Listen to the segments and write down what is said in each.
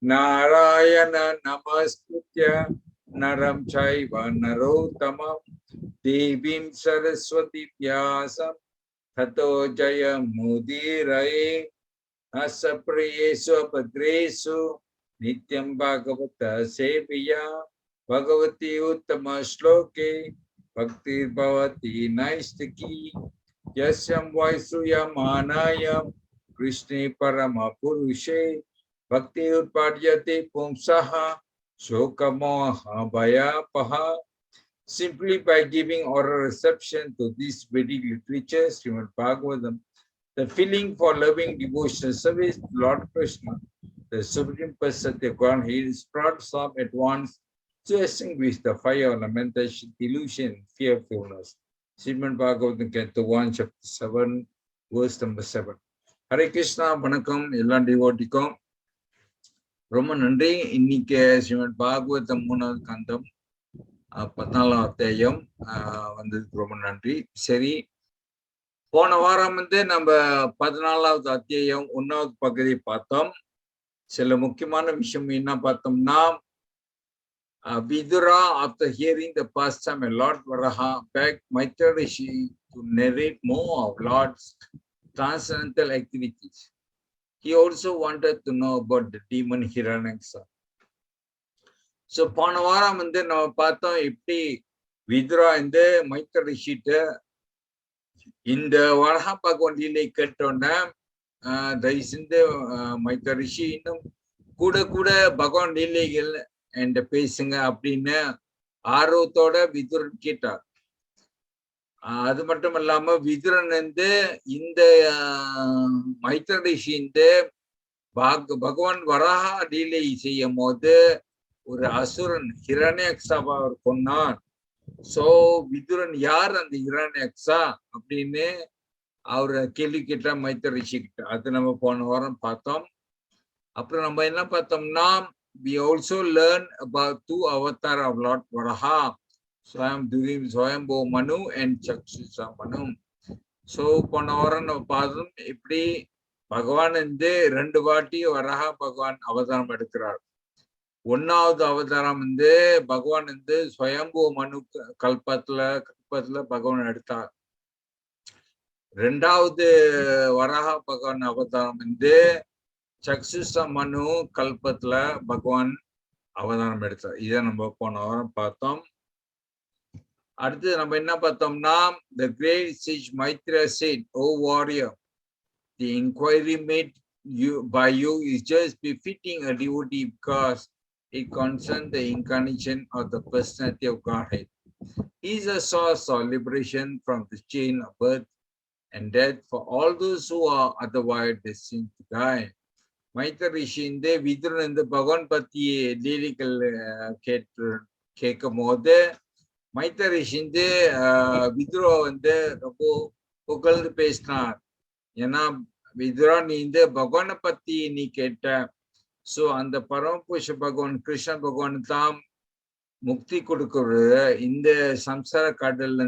Narayana Namaskritya Naram Chaiva Narottamam Devim Saraswati Vyasam Tato Jaya Mudiraye Asapriyesu Padresu Nityam Bhagavata Seviya Bhagavati Uttama Shloke Bhakti Bhavati Naistaki Yasyam Vaisruya Manayam Krishne Parama Purushe Bhakti Utpadyate Pumsaha Shokamoha Bhayapaha. Simply by giving oral reception to this Vedic literature, Srimad Bhagavatam, the feeling for loving devotional service to Lord Krishna, the Supreme Personality of Godhead, is brought some at once to extinguish the fire of lamentation, delusion, fearfulness. Srimad Bhagavatam Canto 1, Chapter 7, verse number 7. Hare Krishna, Vanakkam, Ellam devoteekum. ரொம்ப நன்றி. இன்னைக்கு ஸ்ரீமத் பாகவதம் 3வது கந்தம் 14வது அத்தியாயம் வந்ததுக்கு ரொம்ப நன்றி. சரி, போன வாரம் நம்ம 14வது அத்தியாயம் 1வது பகுதி பார்த்தோம். சில முக்கியமான விஷயம் என்ன பார்த்தோம்னா, Vidura, after hearing the pastime of Lord Varaha, begged Maitra Rishi to narrate more of Lord's transcendental activities. He also wanted to know about the demon Hiranyaksa. So, போன வாரம் நம்ம பார்த்தோம் எப்படி விதுரா இந்த மைத்திர ரிஷிட்ட இந்த வரஹா பகவான் லீலை கேட்டோன்னா தயவுசெய்து மைத்திர ரிஷி இன்னும் கூட கூட பகவான் லீலைகள் என்கிட்ட பேசுங்க அப்படின்னு ஆர்வத்தோட விதுரன் கேட்டார். அது மட்டும் இல்லாம விதுரன் இந்த மைத்திர ரிஷி பகவான் வராஹா லீலை செய்யும் போது ஒரு அசுரன் ஹிரண்யக்ஷாவை அவர் கொன்னார். சோ விதுரன் யார் அந்த ஹிரண்யக்ஷா அப்படின்னு அவரு கேள்வி கேட்டா மைத்திர ரிஷி கிட்ட. அது நம்ம போன வாரம் பார்த்தோம். அப்புறம் நம்ம என்ன பார்த்தோம்னா, we also learn about 2 avatars of Lord Varaha, Swayambhu Manu and Chakshusa Manu. So போன வாரம் நம்ம பார்த்தோம் இப்படி பகவான் 2 வாட்டி வராஹா பகவான் அவதாரம் எடுக்கிறார். 1வது அவதாரம் பகவான் ஸ்வயம்பு மனு கல்பத்துல பகவான் எடுத்தார். 2வது வராஹா பகவான் அவதாரம் சக்ஷுஷ மனு கல்பத்துல பகவான் அவதாரம் எடுத்தார். இதை நம்ம போன வாரம் பார்த்தோம். அடுத்து நம்ம என்ன பார்த்தோம்னா, the great sage Maitra said, "O warrior, the inquiry made by you is just befitting a devotee because it concerns the incarnation of the personality of Godhead. He is a source of liberation from the chain of birth and death for all those who are otherwise destined to die." மைத்திர ரிஷி விதுரன் பகவான் பத்தி லீலைகள் கேட்கும் போது மைத்திர ரிஷி விதுரோ ரொம்ப புகழ்ந்து பேசினார். ஏன்னா விதுரா நீ பகவானை பத்தி நீ கேட்ட, சோ அந்த பரமபுருஷ பகவான் கிருஷ்ண பகவான் தான் முக்தி கொடுக்கறது. இந்த சம்சார கடல்ல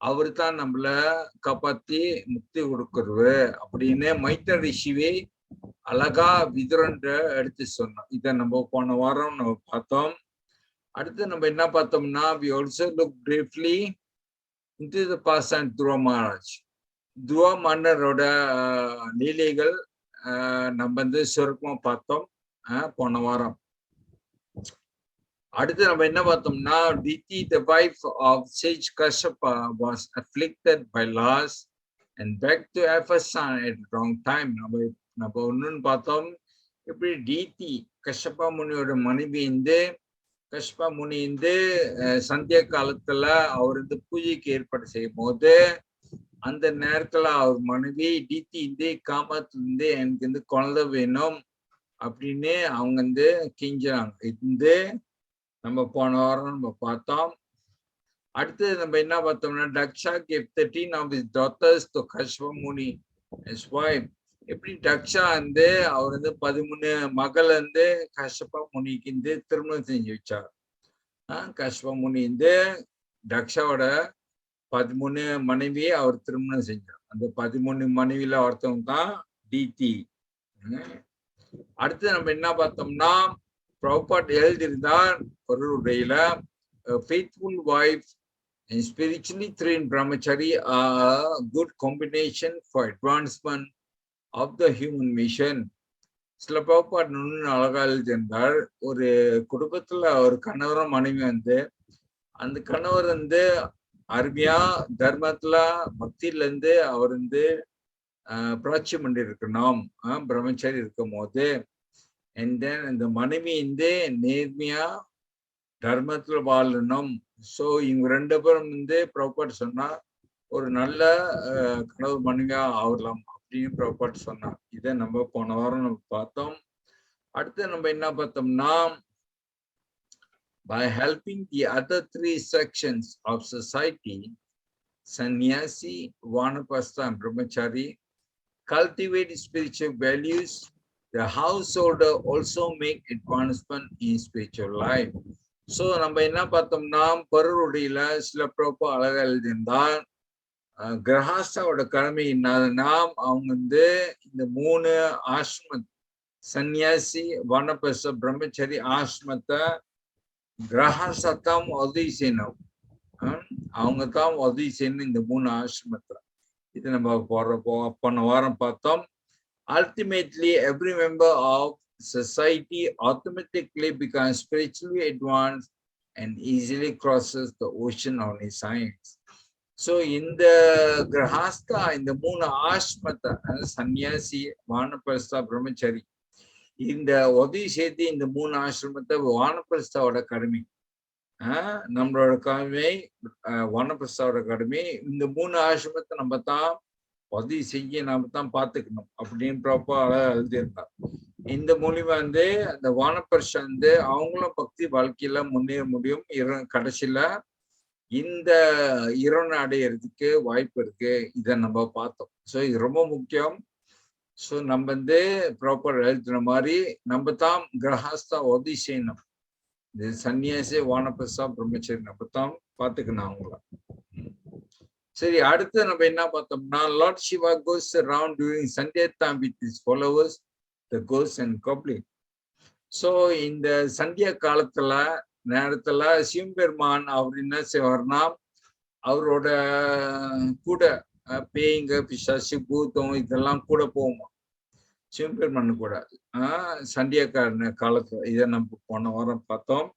அவரு தான் நம்மள காப்பாத்தி முக்தி கொடுக்கறது அப்படின்னு மைத்திர ரிஷிவே அழகா விதுரன் எடுத்து சொன்னோம். இதை நம்ம போன வாரம் நம்ம பார்த்தோம். அடுத்து நம்ம என்ன பார்த்தோம்னா, we also look briefly into the past and Dhruva Maharaj. துருவ மன்னரோட லீலைகள் நம்ம சுருக்கமா பார்த்தோம் போன வாரம். அடுத்து நம்ம என்ன பார்த்தோம்னா, Diti, the wife of sage Kashyapa, was afflicted by loss and begged to have a son at the wrong time. நம்ம ஒன்னு பார்த்தோம், இப்படி டீத்தி கஷ்யபா முனியோட மனைவி கஷ்யபா முனி சந்தியா காலத்துல அவர் பூஜைக்கு ஏற்பாடு செய்யும் போது அந்த நேரத்துல அவர் மனைவி டீத்தி காமத்துல எனக்கு குழந்தை வேணும் அப்படின்னு அவங்க கெஞ்சுறாங்க. நம்ம போன வாரம் நம்ம பார்த்தோம். அடுத்து நம்ம என்ன பார்த்தோம்னா, Daksha gave 13 of his daughters to Kashyapa Muni as wife. எப்படி தக்ஷா அவர் 13 மகள் கஷ்யபா முனிக்கு திருமணம் செஞ்சு வச்சார். கஷ்யபா முனி தக்ஷாவோட 13 மனைவியை அவர் திருமணம் செஞ்சார். அந்த 13 மனைவியில ஒருத்தவங்க தான் டீத்தி. அடுத்து நம்ம என்ன பார்த்தோம்னா ப்ராப்பர்ட் எழுதியிருந்தார் பொருளுடையில faithful wife and spiritually trained brahmachari are a good combination for advancement of the human mission. சில ப்ராப்பர்ட் இன்னும் அழகா எழுதியிருந்தார். ஒரு குடும்பத்துல ஒரு கணவரும் மனைவி அந்த கணவர் அருமையா தர்மத்துல பக்தியில அவர் பிராட்சியம் பண்ணி இருக்கணும் பிரம்மச்சாரி இருக்கும் போது. அண்ட் தென் இந்த மனைவி நேர்மையா தர்மத்துல வாழணும். ஸோ இவங்க ரெண்டு பேரும் ப்ராப்பர்ட் சொன்னா ஒரு நல்ல கணவர் மனைவியா ஆகலாம் அப்படின்னு ப்ராப்பர்ட் சொன்னா. இதை நம்ம போன வாரம் நம்ம பார்த்தோம். அடுத்து நம்ம என்ன பார்த்தோம்னா by helping the other three sections of society, sannyasi, vanapasta and brahmachari, cultivate spiritual values, the householder also make advancement in spiritual life. So நம்ம என்ன பார்த்தோம்னா பருளுடையில சில ப்ராப்பா அழகா எழுதியிருந்தால் கிரகாஸ்தாவோட கடமை என்னதுன்னா அவங்க இந்த 3 ஆசிரம சன்னியாசி வனப்பச பிரம்மச்சரி ஆசிரமத்தை கிரகாஸ்தான் உதவி செய்யணும். அவங்க தான் உதவி செய்யணும் இந்த 3 ஆசிரமத்துல. இது நம்ம போன வாரம் பார்த்தோம். Ultimately, every member of society automatically becomes spiritually advanced and easily crosses the ocean on his science. So, இந்த கிரகாஸ்தா இந்த 3 ஆசிரமத்தை சன்னியாசி வானப்பிரஸ்தா பிரம்மச்சரி இந்த உதவி செய்து இந்த 3 ஆசிரமத்தை வானப்பிரஸ்தாவோட கடமை நம்மளோட கடமை வானப்பிரஸ்தாவோட கடமை. இந்த 3 ஆசிரமத்தை நம்ம தான் உதவி செய்ய நாம தான் பார்த்துக்கணும் அப்படின்னு ப்ராப்பா எழுதியிருந்தார். இந்த மூலியமா அந்த வானப்பரிசா அவங்களும் பக்தி வாழ்க்கையில முன்னேற முடியும். கடைசியில இந்த இறைவனை அடையிறதுக்கு வாய்ப்பு இருக்கு. இதை நம்ம பார்த்தோம். ஸோ இது ரொம்ப முக்கியம். ஸோ நம்ம ப்ராப்பர் எழுதுன மாதிரி நம்ம தான் கிரகாஸ்தா உதவி செய்யணும். இந்த சன்னியாசி வானப்பிரசா பிரம்மச்சரி நம்ம தான் பார்த்துக்கணும் அவங்கள. சரி, அடுத்து நம்ம என்ன பார்த்தோம்னா lord Shiva goes around touring Sunday time with his followers the goes and coupling. So இந்த சந்தியா காலத்துல நேரத்துல சிவபெருமான் அவர் என்ன செய்வார்னா அவரோட கூட பேய்ங்க பிசாசு பூத்தம் இதெல்லாம் கூட போகுமா சிவபெருமான் கூட சண்டியாக்காரன காலத்துல. இதை நம்ம போன வாரம் பார்த்தோம்.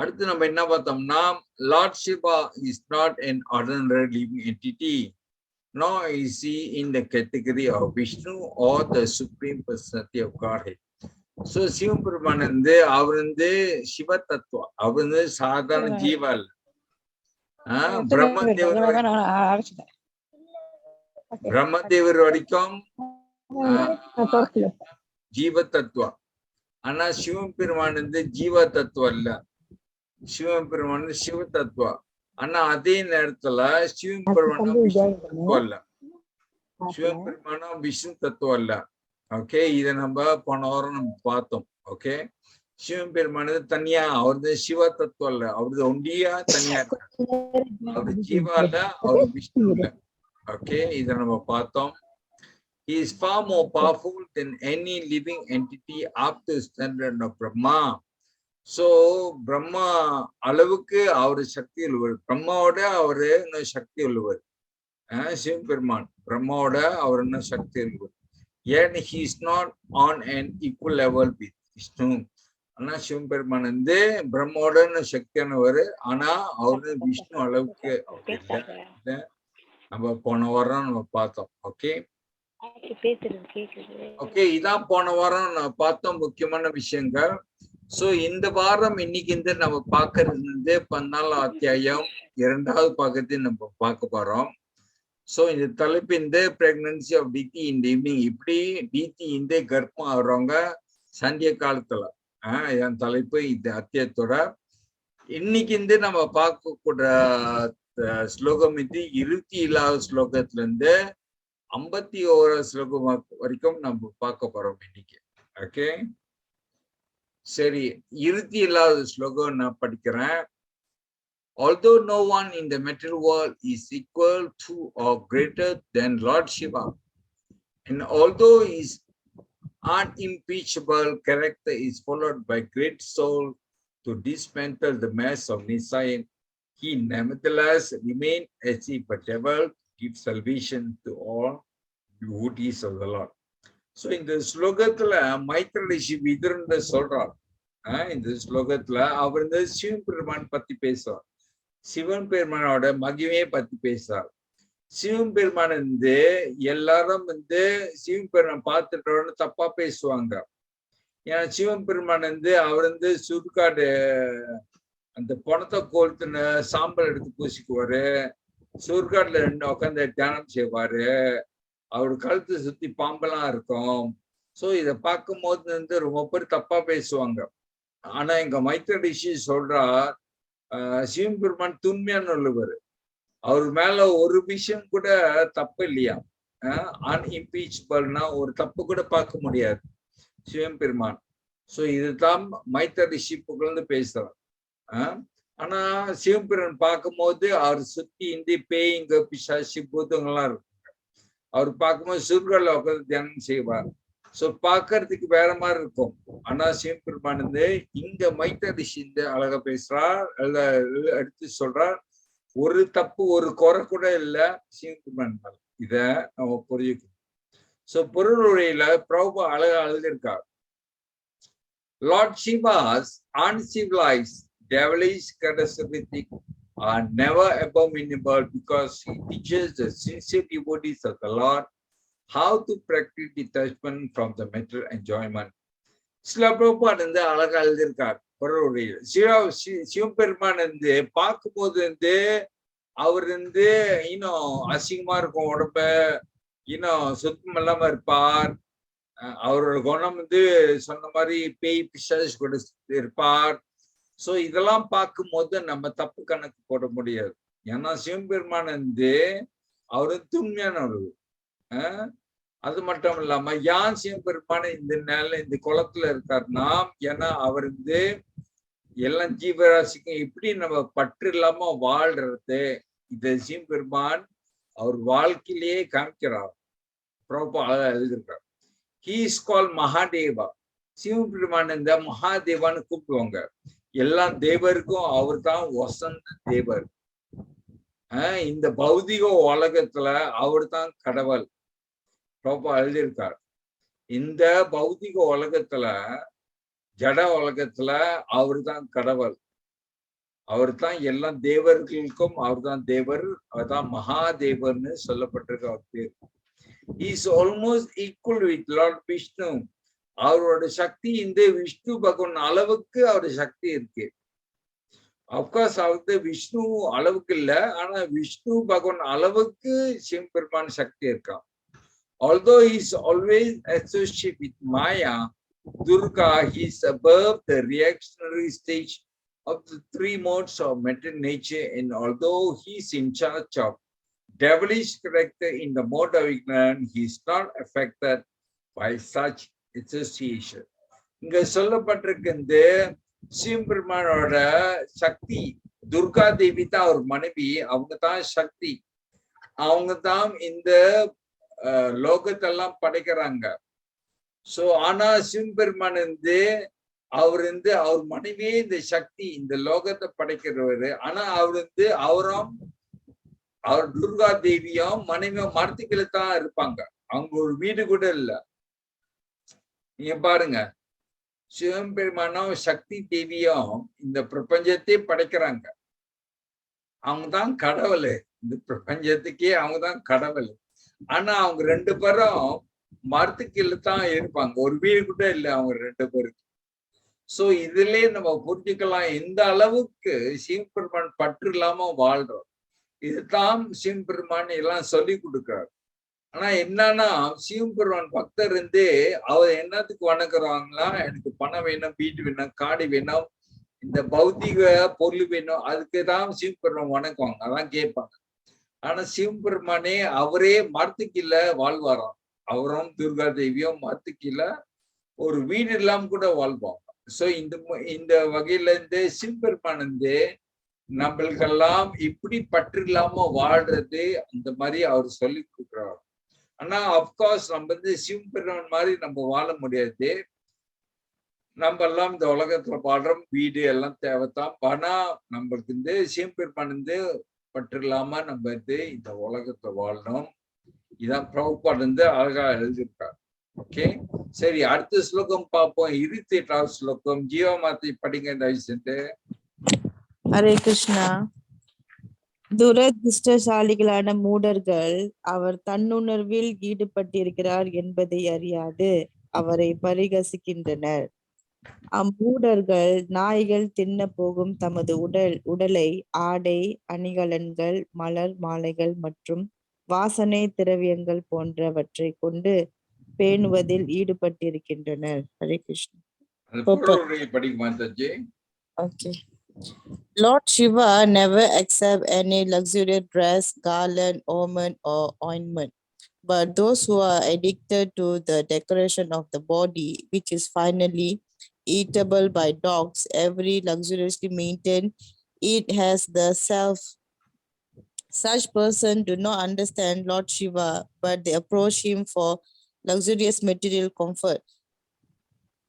அடுத்து நம்ம என்ன பார்த்தோம்னா lord Shiva is not an ordinary living entity, nor is he in the category of Vishnu or the supreme personality of Godhead. So Sivaperuman அவர் சிவ தத்துவா. அவர் சாதாரண ஜீவா இல்ல. பிரம்மதேவர் வரைக்கும் ஜீவ தத்துவா. ஆனா சிவபெருமான் ஜீவ தத்துவம் இல்ல. சிவபெருமான் சிவ தத்துவா. ஆனா அதே நேரத்துல சிவபெருமானும் விஷ்ணு தத்துவம் இல்ல. சிவபெருமானும் விஷ்ணு தத்துவம் இல்ல. ஓகே, இத நம்ம போன வாரம் நம்ம பார்த்தோம். ஓகே, சிவபெருமான் தனியா அவரது சிவ தத்துவம் இல்ல. அவரது ஒண்டியா தனியா அவரு ஜீவா இல்ல, அவரு விஷ்ணு இல்ல. ஓகே, இத நம்ம பார்த்தோம். He is far more powerful than any living entity up to the standard of Brahma. So Brahma அளவுக்கு அவரு சக்தி உள்ளவர். பிரம்மாவோட அவரு இன்னும் சக்தி உள்ளவர். சிவபெருமான் பிரம்மாவோட அவர் இன்னும் சக்தி உள்ளவர். Yet he is not on an equal level with Vishnu. ஆனா சிவபெருமான் பிரம்மாவோட சக்தியானவர். ஆனா அவரு விஷ்ணு அளவுக்கு நம்ம போன வாரம் நம்ம பார்த்தோம். ஓகே ஓகே, இதான் போன வாரம் நம்ம பார்த்தோம் முக்கியமான விஷயங்கள். சோ இந்த வாரம் இன்னைக்கு நம்ம பார்க்கறது 14 அத்தியாயம் 2வது பாகத்தை நம்ம பார்க்க போறோம். சோ இந்த தலைப்பு pregnancy of Diti in evening. இப்படி டிடி கர்ப்பம் ஆகுறவங்க சந்திய காலத்துல என் தலைப்பு இந்த அத்தியாயத்தோட. இன்னைக்கு நம்ம பார்க்கக்கூடிய ஸ்லோகம் 27வது ஸ்லோகத்துல 51வது ஸ்லோகம் வரைக்கும் நம்ம பார்க்க போறோம் இன்னைக்கு. ஓகே, சரி, 27வது ஸ்லோகம் நான் படிக்கிறேன். Although no one in the material world is equal to or greater than Lord Shiva, and although his unimpeachable character is followed by great soul to dismantle the mass of Nissan. He nevertheless remained as if a devil gives salvation to all devotees of the Lord. So இந்த ஸ்லோகத்துல மைத்ர ரிஷி விதுரன் சொல்றார். இந்த ஸ்லோகத்துல அவர் இந்த சிவபெருமான் பத்தி பேசுவார். சிவன் பெருமானோட மகிமையை பத்தி பேசுறார். சிவபெருமான் எல்லாரும் சிவபெருமான் பார்த்துட்டோன்னு தப்பா பேசுவாங்க. ஏன்னா சிவபெருமான் அவர் சுடுகாடு அந்த பணத்தை கோல்த்துன்னு சாம்பல் எடுத்து பூசிக்குவாரு. சுடுகாட்டுல உட்காந்து தியானம் செய்வாரு. அவரு கழுத்து சுத்தி பாம்பெல்லாம் இருக்கும். சோ இத பார்க்கும் போது ரொம்ப பேர் தப்பா பேசுவாங்க. ஆனா எங்க மைத்ர ரிஷி சொல்றார், சிவபெருமான் துண்மையான உள்ளவர். அவர் மேல ஒரு விஷயம் கூட தப்பு இல்லையா. அன்இம்பீச்சபிள்னா ஒரு தப்பு கூட பார்க்க முடியாது சிவபெருமான். சோ இதுதான் மைத்ர ரிஷி புகழ்ந்து பேசுறார். ஆனா சிவபெருமான் பார்க்கும் போது அவர் சுத்தி பேய்ங்க பிசாசி பூதங்கள்லாம் இருக்கும். அவர் பார்க்கும்போது சுருகல்ல உட்காந்து தியானம் செய்வார். சோ பாக்குறதுக்கு வேற மாதிரி இருக்கும். ஆனா சிவபெருமான் இங்க மைத்ர ரிஷி அழகா பேசுறார், எடுத்து சொல்றார். ஒரு தப்பு ஒரு குறை கூட இல்ல சிவபெருமான். இத நம்ம புரிஞ்சுக்கணும். சோ பொருள் உரையில பிரபு அழகா எழுதியிருக்கார். Lord Shiva's uncivilized, devilish characteristics are never abominable because he teaches the sincere devotees of the Lord how to practice detachment from the material enjoyment. சில பிரபுபாட் அழகா எழுதியிருக்கார் பொருள் உரையில். சிவபெருமான் பார்க்கும்போது அவர் இன்னும் அசிங்கமா இருக்கும் உடம்ப, இன்னும் சுத்தம் இல்லாம இருப்பார். அவரோட குணம் சொன்ன மாதிரி பேய் பிசாசு கூட இருப்பார். சோ இதெல்லாம் பார்க்கும்போது நம்ம தப்பு கணக்கு போட முடியாது. ஏன்னா சிவபெருமான் அவரு தூய்மையானவர். அது மட்டும் இல்லாம யான் சிவபெருமான இந்த குளத்துல இருக்காருன்னா, ஏன்னா அவர் எல்லா ஜீவராசிக்கும் எப்படி நம்ம பற்று இல்லாம வாழ்றது, இத சிவபெருமான் அவர் வாழ்க்கையிலேயே காமிக்கிறார். எழுதியிருக்கார். He is called Mahadeva. Sivaperuman மகாதேவான்னு கூப்பிடுவாங்க. எல்லா தேவருக்கும் அவர் தான் வசந்த தேவர். இந்த பௌதிக உலகத்துல அவர் தான் கடவுள். எழுதியிருக்கார். இந்த பௌதிக உலகத்துல ஜட உலகத்துல அவர் தான் கடவுள். அவர் தான் எல்லா தேவர்களுக்கும் அவர் தான் தேவர். அவர் தான் மகாதேவர்னு சொல்லப்பட்டிருக்க அவர் பேர். He is almost equal with Lord Vishnu. அவரோட சக்தி விஷ்ணு பகவான் அளவுக்கு அவரோட சக்தி இருக்கு. அப்கோர்ஸ் அவருக்கு விஷ்ணு அளவுக்கு இல்ல, ஆனா விஷ்ணு பகவான் அளவுக்கு சிவபெருமான் சக்தி இருக்கான். Although he is always associated with Maya, Durga, he is above the reactionary stage of the three modes of material nature, and although he is in charge of devilish character in the mode of ignorance, he is not affected by such association. இங்க சொல்லப்பட்டிருக்கு சிவபெருமானோட சக்தி துர்கா தேவி தான் அவர் மனைவி. அவங்க தான் சக்தி. அவங்க தான் இந்த லோகத்தெல்லாம் படைக்கிறாங்க. சோ ஆனா சிவபெருமான் அவர் அவர் மனைவியே இந்த சக்தி இந்த லோகத்தை படைக்கிறவரு. ஆனா அவரும் அவர் துர்கா தேவியும் மனைவியும் மரத்துக்களை தான் இருப்பாங்க. அவங்க ஒரு வீடு கூட இல்ல. நீங்க பாருங்க, சிவபெருமானும் சக்தி தேவியும் இந்த பிரபஞ்சத்தை படைக்கிறாங்க. அவங்கதான் கடவுள். இந்த பிரபஞ்சத்துக்கே அவங்கதான் கடவுள். ஆனா அவங்க ரெண்டு பேரும் மரத்துக்கீழ தான் இருப்பாங்க. ஒரு வீடு கூட இல்லை அவங்க ரெண்டு பேருக்கு. சோ இதுலயே நம்ம புரிஞ்சுக்கலாம் எந்த அளவுக்கு சிவபெருமான் பற்று இல்லாம வாழ்றோம். இதுதான் சிவபெருமான் எல்லாம் சொல்லி கொடுக்கிறார். ஆனா என்னன்னா சிவபெருமான் பக்தர் அவர் என்னத்துக்கு வணங்குறாங்களா, எனக்கு பணம் வேணும், வீடு வேணும், காடு வேணும், இந்த பௌத்திக பொருள் வேணும், அதுக்குதான் சிவபெருமான் வணங்குவாங்க, அதான் கேட்பாங்க. ஆனா சிவபெருமானே அவரே மரத்துக்கீழ வாழ்வாராம். அவரும் துர்கா தேவியும் மரத்துக்கீழ ஒரு வீடு இல்லாம கூட வாழ்வாங்க. சோ இந்த வகையில சிவபெருமான் நம்மளுக்கெல்லாம் இப்படி பற்று இல்லாம வாழ்றது அந்த மாதிரி அவர் சொல்லி கொடுக்குறாரு. ஆனா அப்கோர்ஸ் நம்ம வந்து சிவபெருமான் மாதிரி நம்ம வாழ முடியாது. நம்ம எல்லாம் இந்த உலகத்துல வாழ்றோம், வீடு எல்லாம் தேவைத்தான். ஆனா நம்மளுக்கு வந்து சிவபெருமான் வந்து பற்று இல்லாம நம்ம வந்து இந்த உலகத்துல வாழணும். இதான் பிரபுபாட் வந்து அழகா எழுதியிருக்கார். ஓகே, சரி, அடுத்த ஸ்லோகம் பார்ப்போம். 28வது ஸ்லோகம் ஜீவமாத்தை படிங்க தயவு செஞ்சு. ஹரே கிருஷ்ணா. துரதிர்ஷ்டசாலிகளான மூடர்கள் அவர் தன்னுணர்வில் ஈடுபட்டிருக்கிறார் என்பதை அறியாது அவரை பரிகசிக்கின்றனர். அம்மூடர்கள் நாய்கள் தின்ன போகும் தமது உடலை ஆடை, அணிகலன்கள், மலர் மாலைகள் மற்றும் வாசனை திரவியங்கள் போன்றவற்றை கொண்டு பேணுவதில் ஈடுபட்டிருக்கின்றனர். Hare Krishna. Okay. Lord Shiva never accepts any luxurious dress, garland, ornament, or ointment. But those who are addicted to the decoration of the body, which is finally eatable by dogs, every luxuriously maintained, it has the self. Such person do not understand Lord Shiva, but they approach him for luxurious material comfort.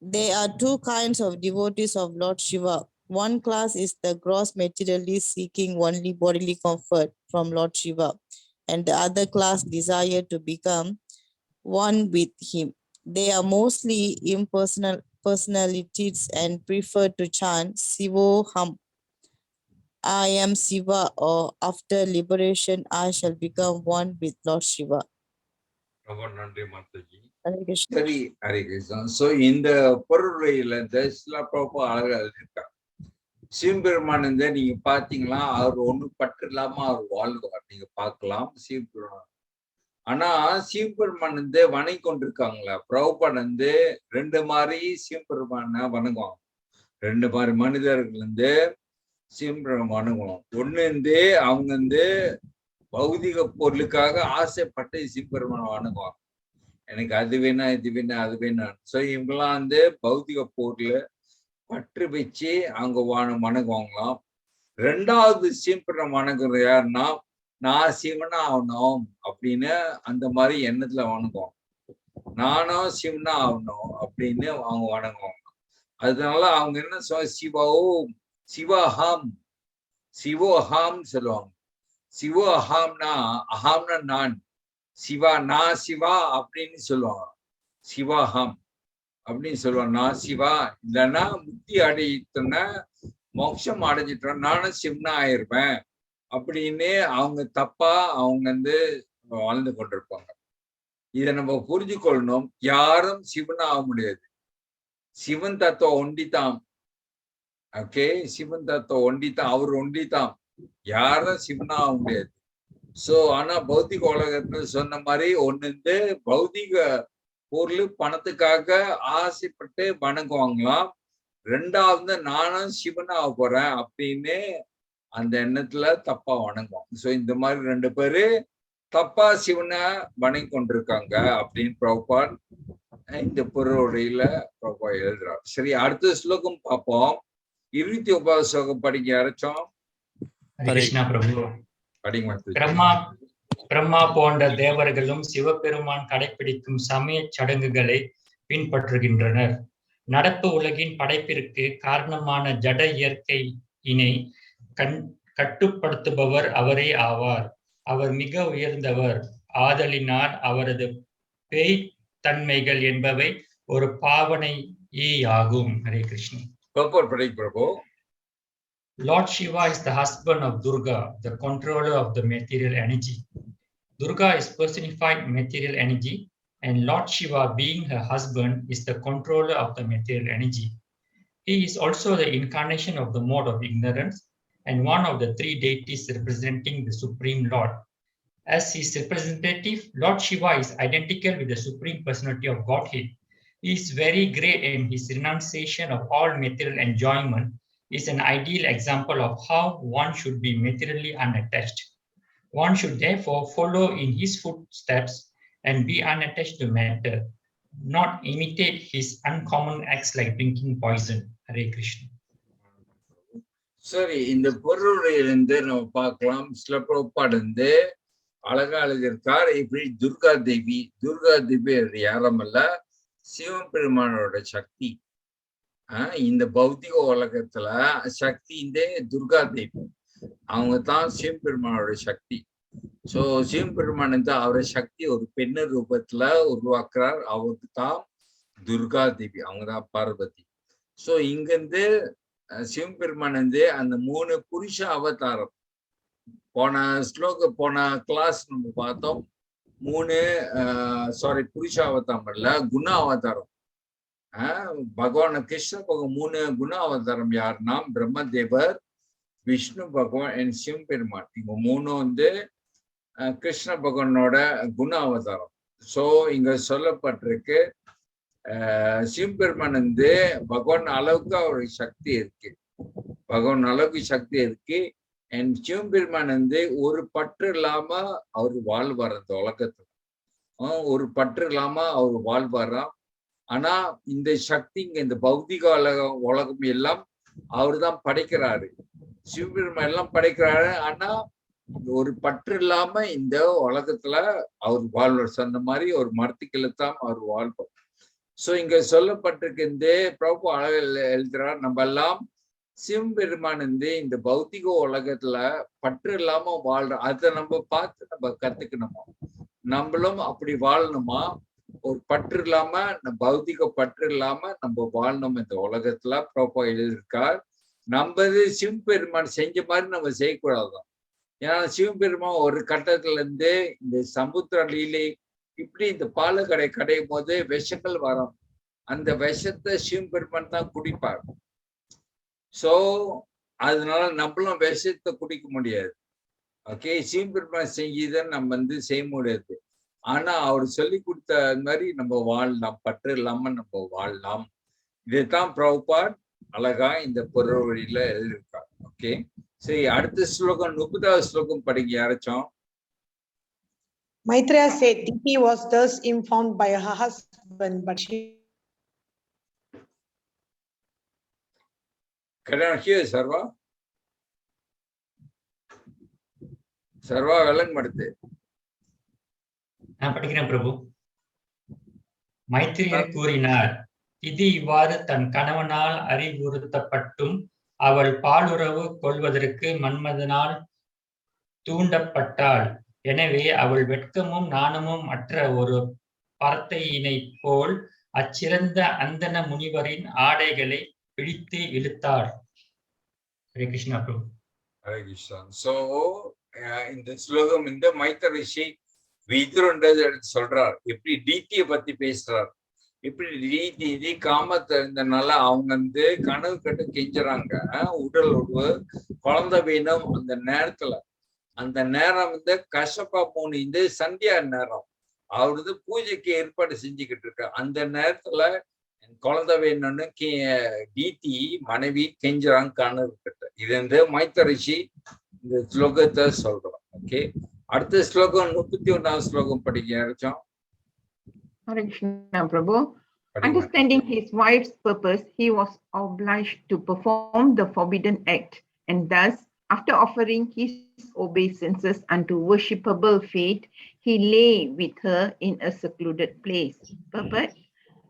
There are two kinds of devotees of Lord Shiva. One class is the gross materially seeking only bodily comfort from Lord Shiva, and the other class desire to become one with him. They are mostly impersonal personalities and prefer to chant Sivoham, I am Shiva, or after liberation I shall become one with Lord Shiva. சரி, Hare Krishna. So இந்த பொருளுரையில இந்த சில பிரபு அழகா எழுதியிருக்காங்க. சிவபெருமான் வந்து நீங்க பாத்தீங்களா, அவர் ஒண்ணும் பற்று இல்லாம அவர் வாழ்வார். நீங்க பார்க்கலாம் சிவபெருமான். ஆனா சிவபெருமான் வந்து வணங்கி கொண்டிருக்காங்களா, பிரபுபான் வந்து ரெண்டு மாதிரி சிவபெருமான வணங்குவாங்க. ரெண்டு மாதிரி மனிதர்கள் வந்து சிவபெருமான் வணங்குவோம். ஒண்ணு வந்து அவங்க வந்து பௌதிக பொருளுக்காக ஆசைப்பட்டு சிவபெருமான வணங்குவாங்க. எனக்கு அது வேணா, இது வேணா, அது வேணாம். ஸோ இவங்கெல்லாம் வந்து பௌதிக பொருள் பற்று வச்சு அவங்க வணங்குவாங்களாம். ரெண்டாவது சிவபெருமான் வணங்குறது யாருன்னா, நான் சிவனா ஆகணும் அப்படின்னு அந்த மாதிரி எண்ணத்துல வணங்குவாங்க. நானும் சிவனா ஆகணும் அப்படின்னு அவங்க வணங்குவாங்க. அதனால அவங்க என்ன சொல்ல, சிவோம் சிவஹாம் சிவோஹாம் சொல்லுவாங்க. சிவோஹாம்னா அஹாம்னா நான், சிவா நான் சிவா அப்படின்னு சொல்லுவாங்க. சிவாஹாம் அப்படின்னு சொல்லுவாங்க. நான் சிவா இல்லைன்னா முக்தி அடையிட்டோன்னா மோட்சம் அடைஞ்சிட்டோம், நானும் சிவனா ஆயிருப்பேன் அப்படின்னு அவங்க தப்பா அவங்க வந்து வாழ்ந்து கொண்டிருப்பாங்க. இதை நம்ம புரிஞ்சு கொள்ளணும். யாரும் சிவனா ஆக முடியாது. சிவன் தத்துவம் ஒண்டித்தான். ஓகே, சிவன் தத்துவம் ஒண்டித்தான், அவர் ஒண்டித்தான். யாரும் சிவனா ஆக முடியாது. சோ ஆனா பௌத்திக உலகத்துல சொன்ன மாதிரி ஒண்ணு பௌத்திக பொருள் பணத்துக்காக ஆசைப்பட்டு வணங்குவாங்களாம். ரெண்டாவது நானும் சிவனா ஆக போறேன் அப்படின்னு அந்த எண்ணத்துல தப்பா வணங்குவாங்க. சோ இந்த மாதிரி ரெண்டு பேரு தப்பா சிவனை வணங்கி கொண்டிருக்காங்க அப்படின்னு பிரபுபாத் இந்த பொருளுரையில பிரபுபா எழுதுறார். சரி, அடுத்த ஸ்லோகம் பார்ப்போம். 29வது ஸ்லோகம் படிக்க யாராச்சும்? கிருஷ்ணா பிரபு. பிரம்மா போன்ற தேவர்களும் சிவபெருமான் கடைபிடிக்கும் சமய சடங்குகளை பின்பற்றுகின்றனர். நடப்பு உலகின் படைப்பிற்கு காரணமான ஜட இயற்கையினை கட்டுப்படுத்துபவர் அவரே ஆவார். அவர் மிக உயர்ந்தவர். ஆதலினால் அவரது பேய் தன்மைகள் என்பவை ஒரு பாவனையே ஆகும். ஹரே கிருஷ்ணா. பிரபு. Lord Shiva is the husband of Durga, the controller of the material energy. Durga is personified material energy, and Lord Shiva, being her husband, is the controller of the material energy. He is also the incarnation of the mode of ignorance and one of the three deities representing the Supreme Lord. As his representative, Lord Shiva is identical with the Supreme Personality of Godhead. He is very great, and his renunciation of all material enjoyment is an ideal example of how one should be materially unattached. One should therefore follow in his footsteps and be unattached to matter, not imitate his uncommon acts like drinking poison. Hare Krishna. சரி, இந்த பொருளுரையிலிருந்து நம்ம பார்க்கலாம். சில பிரபுபாட் வந்து அழகா எழுதியிருக்கார். இப்படி துர்கா தேவி யாரும் இல்ல, சிவபெருமானோட சக்தி. இந்த பௌத்திக உலகத்துல சக்தி இந்த துர்கா தேவி, அவங்க தான் சிவபெருமானோட சக்தி. சோ சிவபெருமான் வந்து அவரோட சக்தி ஒரு பெண்ணு ரூபத்துல உருவாக்குறார். அவருக்கு தான் துர்கா தேவி, அவங்கதான் பார்வதி. சோ இங்க இருந்து சிவபெருமான் வந்து அந்த 3 புருஷ அவதாரம், போன கிளாஸ் நம்ம பார்த்தோம். 3 புருஷ அவதாரம் இல்ல, குண அவதாரம். பகவான் கிருஷ்ண பகவான் 3 குண அவதாரம் யாருன்னா பிரம்மதேவர், விஷ்ணு பகவான் அண்ட் சிவபெருமான். இவங்க 3 வந்து கிருஷ்ண பகவானோட குண அவதாரம். சோ இங்க சொல்லப்பட்டிருக்கு சிவபெருமான் வந்து பகவான் அளவுக்கு அவருக்கு சக்தி இருக்கு, பகவான் அளவுக்கு சக்தி இருக்கு. அண்ட் சிவபெருமான் வந்து ஒரு பற்று இல்லாம அவர் வாழ்வார் அந்த உலகத்துல. ஒரு பற்று இல்லாம அவர் வாழ்வாராம். ஆனா இந்த சக்தி இங்க இந்த பௌதிக உலகம் எல்லாம் அவரு தான் படைக்கிறாரு, சிவபெருமான் எல்லாம் படைக்கிறாரு. ஆனா ஒரு பற்று இல்லாம இந்த உலகத்துல அவர் வாழ்வார். சொன்ன மாதிரி ஒரு மரத்துக்குள்ள தான் அவர் வாழ்வார். சோ இங்க சொல்லப்பட்டிருக்கு இந்த பிரபு அழகு எழுதுறார், நம்ம எல்லாம் சிவபெருமான் வந்து இந்த பௌத்திக உலகத்துல பற்று இல்லாம வாழ்றோம். அதை நம்ம பார்த்து நம்ம கத்துக்கணுமா, நம்மளும் அப்படி வாழணுமா, ஒரு பற்று இல்லாம, பௌத்திக பற்று இல்லாம நம்ம வாழணும் இந்த உலகத்துல. பிரபு எழுதியிருக்கார். நம்ம சிவபெருமான் செஞ்ச மாதிரி நம்ம செய்யக்கூடாதுதான். ஏன்னா சிவபெருமான் ஒரு கட்டத்துல இருந்து இந்த சமுத்திர லீலை இப்படி இந்த பாலை கடையும் போது விஷங்கள் வரும். அந்த விஷத்தை சிவபெருமான் தான் குடிப்பார். சோ அதனால நம்மளும் விஷத்தை குடிக்க முடியாது. ஓகே, சிவபெருமான் செஞ்சதான் நம்ம வந்து செய்ய முடியாது. ஆனா அவர் சொல்லி கொடுத்த மாதிரி நம்ம வாழலாம், பற்று இல்லாம நம்ம வாழலாம். இதுதான் பிரபுபாத் அழகா இந்த பொருள் வழியில எழுதியிருக்கார். ஓகே, சரி, அடுத்த ஸ்லோகம் 30வது ஸ்லோகம் படிங்க யாராச்சும். Maitreya said Diti was thus informed by her husband, but she cannot hear. சர்வா விளங்க மாட்டுது. நான் படிக்கிறேன் பிரபு. மைத்திரியர் கூறினார், திதி இவ்வாறு தன் கணவனால் அறிவுறுத்தப்பட்டும் அவள் பாலுறவு கொள்வதற்கு மன்மதனால் தூண்டப்பட்டாள். எனவே அவள் வெட்கமும் நாணமும் அற்ற ஒரு பரத்தையினை போல் அச்சிறந்த அந்தன முனிவரின் ஆடைகளை பிடித்து இழுத்தார். ஹரே கிருஷ்ணா பிரபு. ஹரே கிருஷ்ணா. சோ இந்த ஸ்லோகம் இந்த மைத்திர ரிஷி விதுரன்றது எடுத்து சொல்றார். எப்படி டீட்டியை பத்தி பேசுறார், எப்படி டீட்டி காமத்தை இருந்தனால அவங்க வந்து கனவு கட்டு கெஞ்சுறாங்க. உடல் உறவு குழந்தை வேணும். அந்த நேரம் வந்து கஷ்யப முனி இந்த சந்தியா நேரம், அவரு பூஜைக்கு ஏற்பாடு செஞ்சுக்கிட்டு இருக்க. அந்த நேரத்துல குழந்தை வேணும்னு டீட்டி மனைவி கெஞ்சுறாங்க கனவு கட்டு. இது வந்து மைத்திர ரிஷி இந்த ஸ்லோகத்தை சொல்றோம். ஓகே, அடுத்த ஸ்லோகம் 31வது ஸ்லோகம் படிக்க யாராச்சும். Hare Krishna Prabhu. Understanding his wife's purpose, he was obliged to perform the forbidden act, and thus, after offering his obeisances unto worshipable fate, he lay with her in a secluded place. Purport.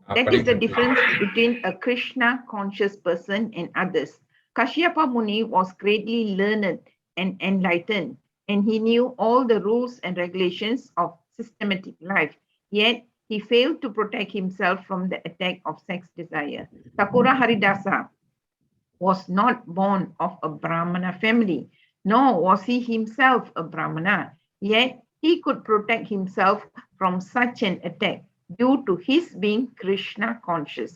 That is the difference between a Krishna-conscious person and others. Kashyapa Muni was greatly learned and enlightened, and he knew all the rules and regulations of systematic life. Yet, he failed to protect himself from the attack of sex desire. Thakura Haridasa was not born of a Brahmana family, nor was he himself a Brahmana. Yet, he could protect himself from such an attack due to his being Krishna conscious.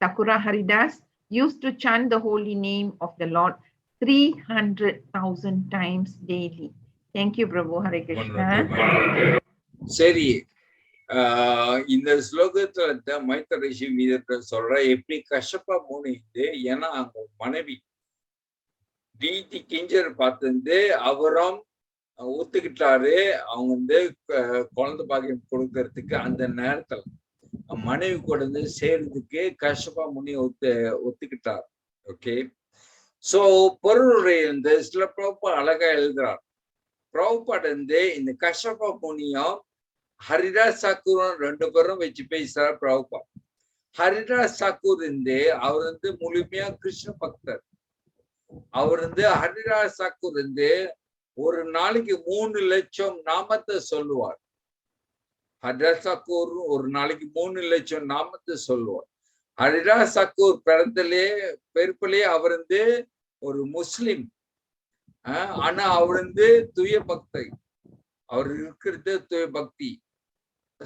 Thakura Haridas used to chant the holy name of the Lord 300,000 times daily. Thank you, Prabhu. Hare Krishna. சரி, இந்த ஸ்லோகத்துல மைத்திர ரிஷி மீது சொல்ற எப்படி கஷ்யப முனி, ஏன்னா அவங்க மனைவி டீட்டி ginger பார்த்து அவரும் ஒத்துக்கிட்டாரு. அவங்க வந்து குழந்தை பாக்கியம் கொடுக்கறதுக்கு அந்த நேரத்துல மனைவி கூட சேர்றதுக்கு கஷ்யப முனி ஒத்துக்கிட்டார். ஓகே, சோ பொருளுடைய இந்த சில பிரபு அழகா எழுதுறார். பிரபுபாட் இந்த கஷ்யப முனியும் ஹரிதாஸ் தாக்கூரும் 2 பேரும் வச்சு பேசுறார் பிரபுபாட். ஹரிதாஸ் தாக்கூர் அவர் முழுமையா கிருஷ்ண பக்தர். அவர் ஹரிதாஸ் தாக்கூர் ஒரு நாளைக்கு 3 லட்சம் நாமத்தை சொல்லுவார். ஹரிதாஸ் தாக்கூர் ஒரு நாளைக்கு 3 லட்சம் நாமத்தை சொல்லுவார். ஹரிதாஸ் தாக்கூர் பிறப்பிலே அவர் ஒரு முஸ்லிம். ஆனா அவர் தூய பக்தி. அவர் இருக்கிறது தூய பக்தி.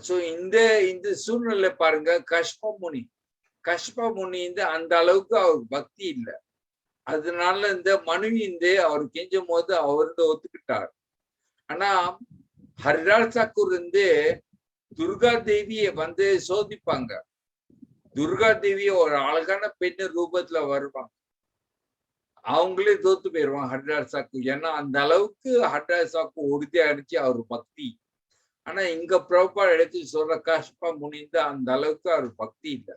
சோ இந்த சூழ்நிலை பாருங்க, கஷ்யப முனி அந்த அளவுக்கு அவருக்கு பக்தி இல்லை. அதனால மனைவி அவர் கெஞ்சும் போது அவர் ஒத்துக்கிட்டார். ஆனா ஹரிதாஸ் தாக்கூர் துர்கா தேவியை சோதிப்பாங்க. துர்கா தேவிய ஒரு அழகான பெண்ணு ரூபத்துல வருவாங்க. அவங்களே தோத்து போயிருவாங்க ஹரிதாஸ் தாக்கூர். ஏன்னா அந்த அளவுக்கு ஹரிதாஸ் தாக்கூர் உறுதியா இருந்துச்சு அவர் பக்தி. ஆனா இங்க பிரபுபாட் எடுத்து சொல்ற கஷ்யப முனி அந்த அளவுக்கு அவர் பக்தி இல்லை.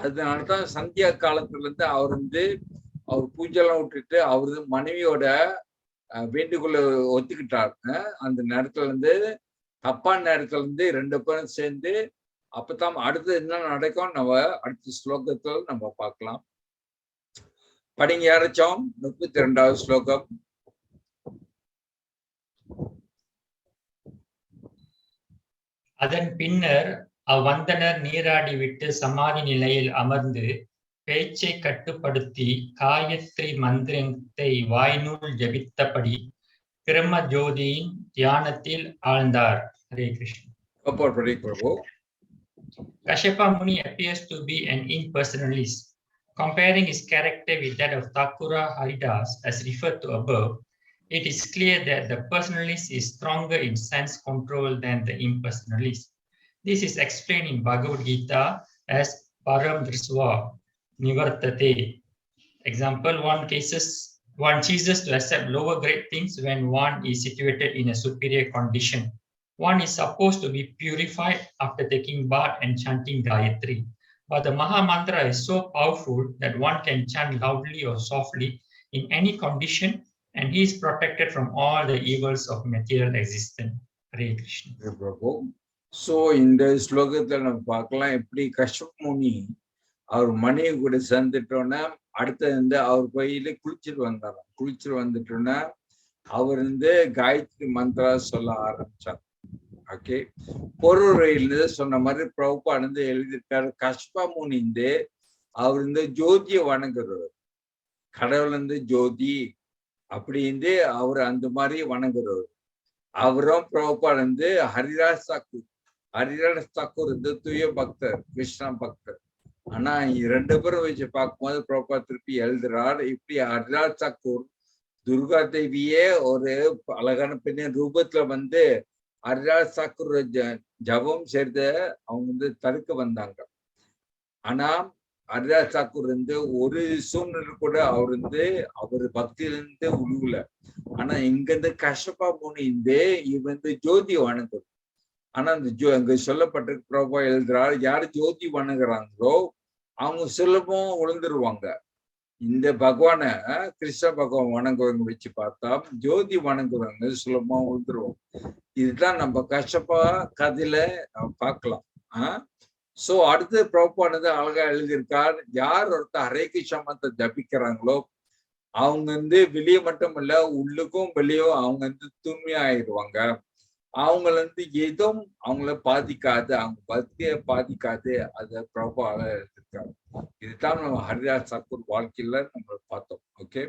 அதனாலதான் சந்தியா காலத்துல அவர் அவர் பூஜைலாம் விட்டுட்டு அவரு மனைவியோட வேண்டுகோளை ஒத்துக்கிட்டார். அந்த நேரத்துல தப்பான நேரத்துல 2 பேரும் சேர்ந்து அப்பதான் அடுத்து என்ன நடக்கும் நம்ம அடுத்த ஸ்லோகத்துல நம்ம பார்க்கலாம். படிங்க யாராச்சும் 32வது ஸ்லோகம். அதன் பின்னர் அவ்வந்தனர் நீராடி விட்டு சமாதி நிலையில் அமர்ந்து பேச்சை கட்டுப்படுத்தி காயத்ரி மந்திரத்தை வாய்நூல் ஜபித்தபடி பிரம்ம ஜோதியின் தியானத்தில் ஆழ்ந்தார். Hare Krishna. Kashyapa Muni appears to be an impersonalist. Comparing his character with that of Thakura Haridas, as referred to above, it is clear that the personalist is stronger in sense control than the impersonalist. This is explained in Bhagavad Gita as Param Drisva Nivartate. Example, one chooses to accept lower grade things when one is situated in a superior condition. One is supposed to be purified after taking bath and chanting Gayatri. But the Maha Mantra is so powerful that one can chant loudly or softly in any condition, and he is protected from all the evils of material existence. Hare Krishna. So இந்த ஸ்லோகத்துல நம்ம பார்க்கலாம் எப்படி கஷ்யப முனி அவர் மனைவி கூட சேர்ந்துட்டோன்னா அடுத்து அவர் போயில குளிச்சுட்டு வந்தாராம். குளிச்சுட்டு வந்துட்டோன்னா அவர் காயத்ரி மந்திரா சொல்ல ஆரம்பிச்சார். ஓகே, பொருள் சொன்ன மாதிரி பிரபுபாட் எழுதியிருக்காரு. கஷ்யப முனி அவர் ஜோதியை வணங்குறவர். கடவுள் ஜோதி அப்படி அவர் அந்த மாதிரி வணங்குறவர். அவரும் பிரபுபாட் ஹரிதாஸ் தாக்கூர் தூய பக்தர், கிருஷ்ணா பக்தர். ஆனா 2 பேரும் வச்சு பார்க்கும்போது பிரபுபாட் திருப்பி எழுதுறார். இப்படி ஹரிதாஸ் தாக்கூர் துர்கா தேவியே ஒரு அழகான பெண்ணின் ரூபத்துல ஹரிதாஸ் தாக்கூர் ஜபம் சேர்த்து அவங்க தடுக்க வந்தாங்க. ஆனா ஹரிதாஸ் தாக்கூர் ஒரு சூழ்நிலை கூட அவர் பக்தியிலிருந்து உழுவல. ஆனா இங்க கஷ்யப முனி ஜோதி வணங்குது. ஆனா அங்க சொல்லப்பட்டிருக்கு, பிரபுபாட் எழுதுறாரு, யாரு ஜோதி வணங்குறாங்களோ அவங்க சுலபம் உழுந்துருவாங்க. இந்த பகவான கிருஷ்ண பகவான் வணங்குறவங்க வச்சு பார்த்தா ஜோதி வணங்குறவங்க சுலபமா உழுந்துருவோம். இதுதான் நம்ம கஷ்யப கதையில நம்ம பார்க்கலாம். சோ அடுத்து பிரபுபாட் அழகா எழுதியிருக்கார், யார் ஒருத்தர் ஹரே கிருஷ்ண மந்திரத்தை ஜபிக்கிறாங்களோ அவங்க வெளியே மட்டும் இல்ல உள்ளுக்கும் வெளியும் அவங்க தூய்மையா ஆயிடுவாங்க. அவங்கள எதுவும் அவங்கள பாதிக்காது, அவங்க பக்தியை பாதிக்காது. அத பிரபுபாட் எழுதியிருக்காரு. இதுதான் நம்ம ஹரிதாஸ் தாக்கூர் வாழ்க்கையில நம்ம பார்த்தோம். ஓகே,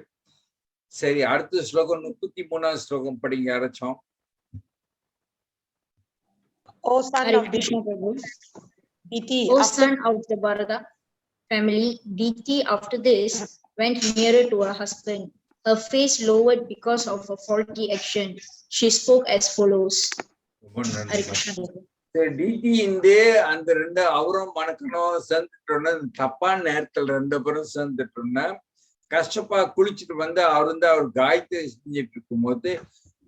சரி, அடுத்த ஸ்லோகம் 33வது ஸ்லோகம் படிங்க யாராச்சும். O son of Krishna Prabhu, Diti, O son of the Bharata family, Diti after this went nearer to her husband. Her face lowered because of a faulty action. She spoke as follows. Hare Krishna. Diti அந்த 2 அவரும் மணக்கணும் சேர்ந்துட்டோன்னா தப்பான நேரத்துல 2 பேரும் சேர்ந்துட்டோன்னா கஷ்டப்பா குளிச்சுட்டு அவர் காயத்ரி செஞ்சிட்டு இருக்கும் போது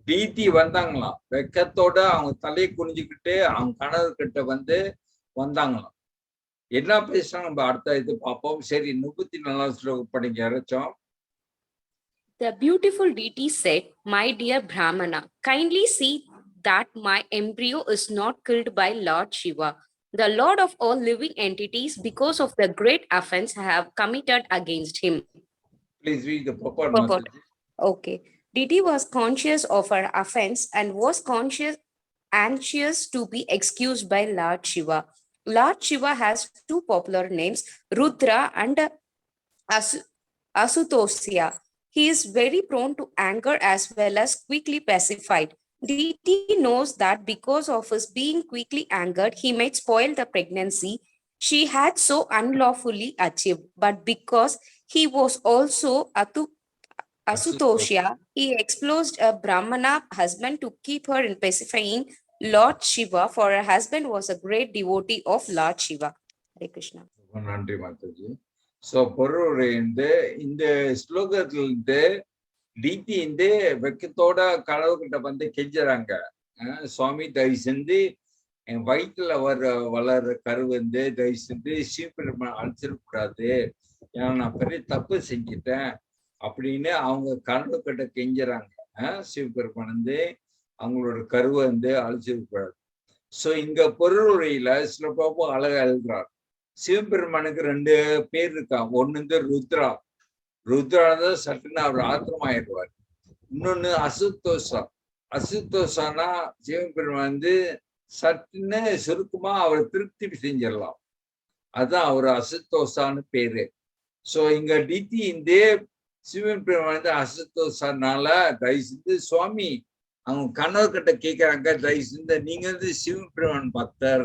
DD வந்தாங்களாம். வெக்கத்தோட அவங்க தலையை குனிஞ்சுக்கிட்டு அவங்க கணவர்கிட்ட வந்தாங்களாம். என்ன பேசுறாங்க நம்ம அடுத்த இது பார்ப்போம். சரி, 34வது ஸ்லோகம் படிங்க யாராச்சும். The beautiful deity said, "My dear Brahmana, kindly see that my embryo is not killed by Lord Shiva, the Lord of all living entities, because of the great offense I have committed against him." Please read the purport, Purport. Mataji. Okay. Deity was conscious of her offense and was anxious to be excused by Lord Shiva. Lord Shiva has two popular names, Rudra and As- Asutosya. He is very prone to anger as well as quickly pacified. Deity knows that because of his being quickly angered, he might spoil the pregnancy she had so unlawfully achieved. But because he was also Asutosya, he exposed a Brahmana husband to keep her in pacifying Lord Shiva, for her husband was a great devotee of Lord Shiva. Hare Krishna. நன்றி Mataji. So பொருளுரை இந்த ஸ்லோகத்திலிருந்து DD வெக்கத்தோட கடவுள்கிட்ட வந்து கெஞ்சுறாங்க. சுவாமி தயவு செஞ்சு என் வயிற்றுல வளர்ற கரு தயவு செஞ்சு சீக்கிரமா அழைச்சிடக்கூடாது, ஏன்னா நான் பெரிய தப்பு செஞ்சுட்டேன் அப்படின்னு அவங்க கடவுள்கிட்ட கெஞ்சுறாங்க. சிவபெருமான் அவங்களோட கருவை அழைச்சிடக்கூடாது. ஸோ இங்க பொருளுரையில சில பாப்பம் அழகா எழுதுறாரு. சிவபெருமானுக்கு 2 பேர் இருக்காங்க. ஒண்ணு ருத்ரா. ருத்ரா தான் சட்டுன்னு அவர் ஆத்திரமாயிடுவார். இன்னொன்னு அசுத்தோஷா. அசுத்தோஷானா சிவபெருமான் சட்டுன்னு சுருக்கமா அவரை திருப்தி செஞ்சிடலாம். அதுதான் அவர் அசுத்தோஷான்னு பேரு. சோ இங்க டிடி சிவபெருமான் அசுத்தோஷானால தயவு செஞ்சு சுவாமி அவங்க கணவர்கிட்ட கேட்கிறாங்க, தயவு செஞ்சு நீங்க சிவபெருமான் பக்தர்,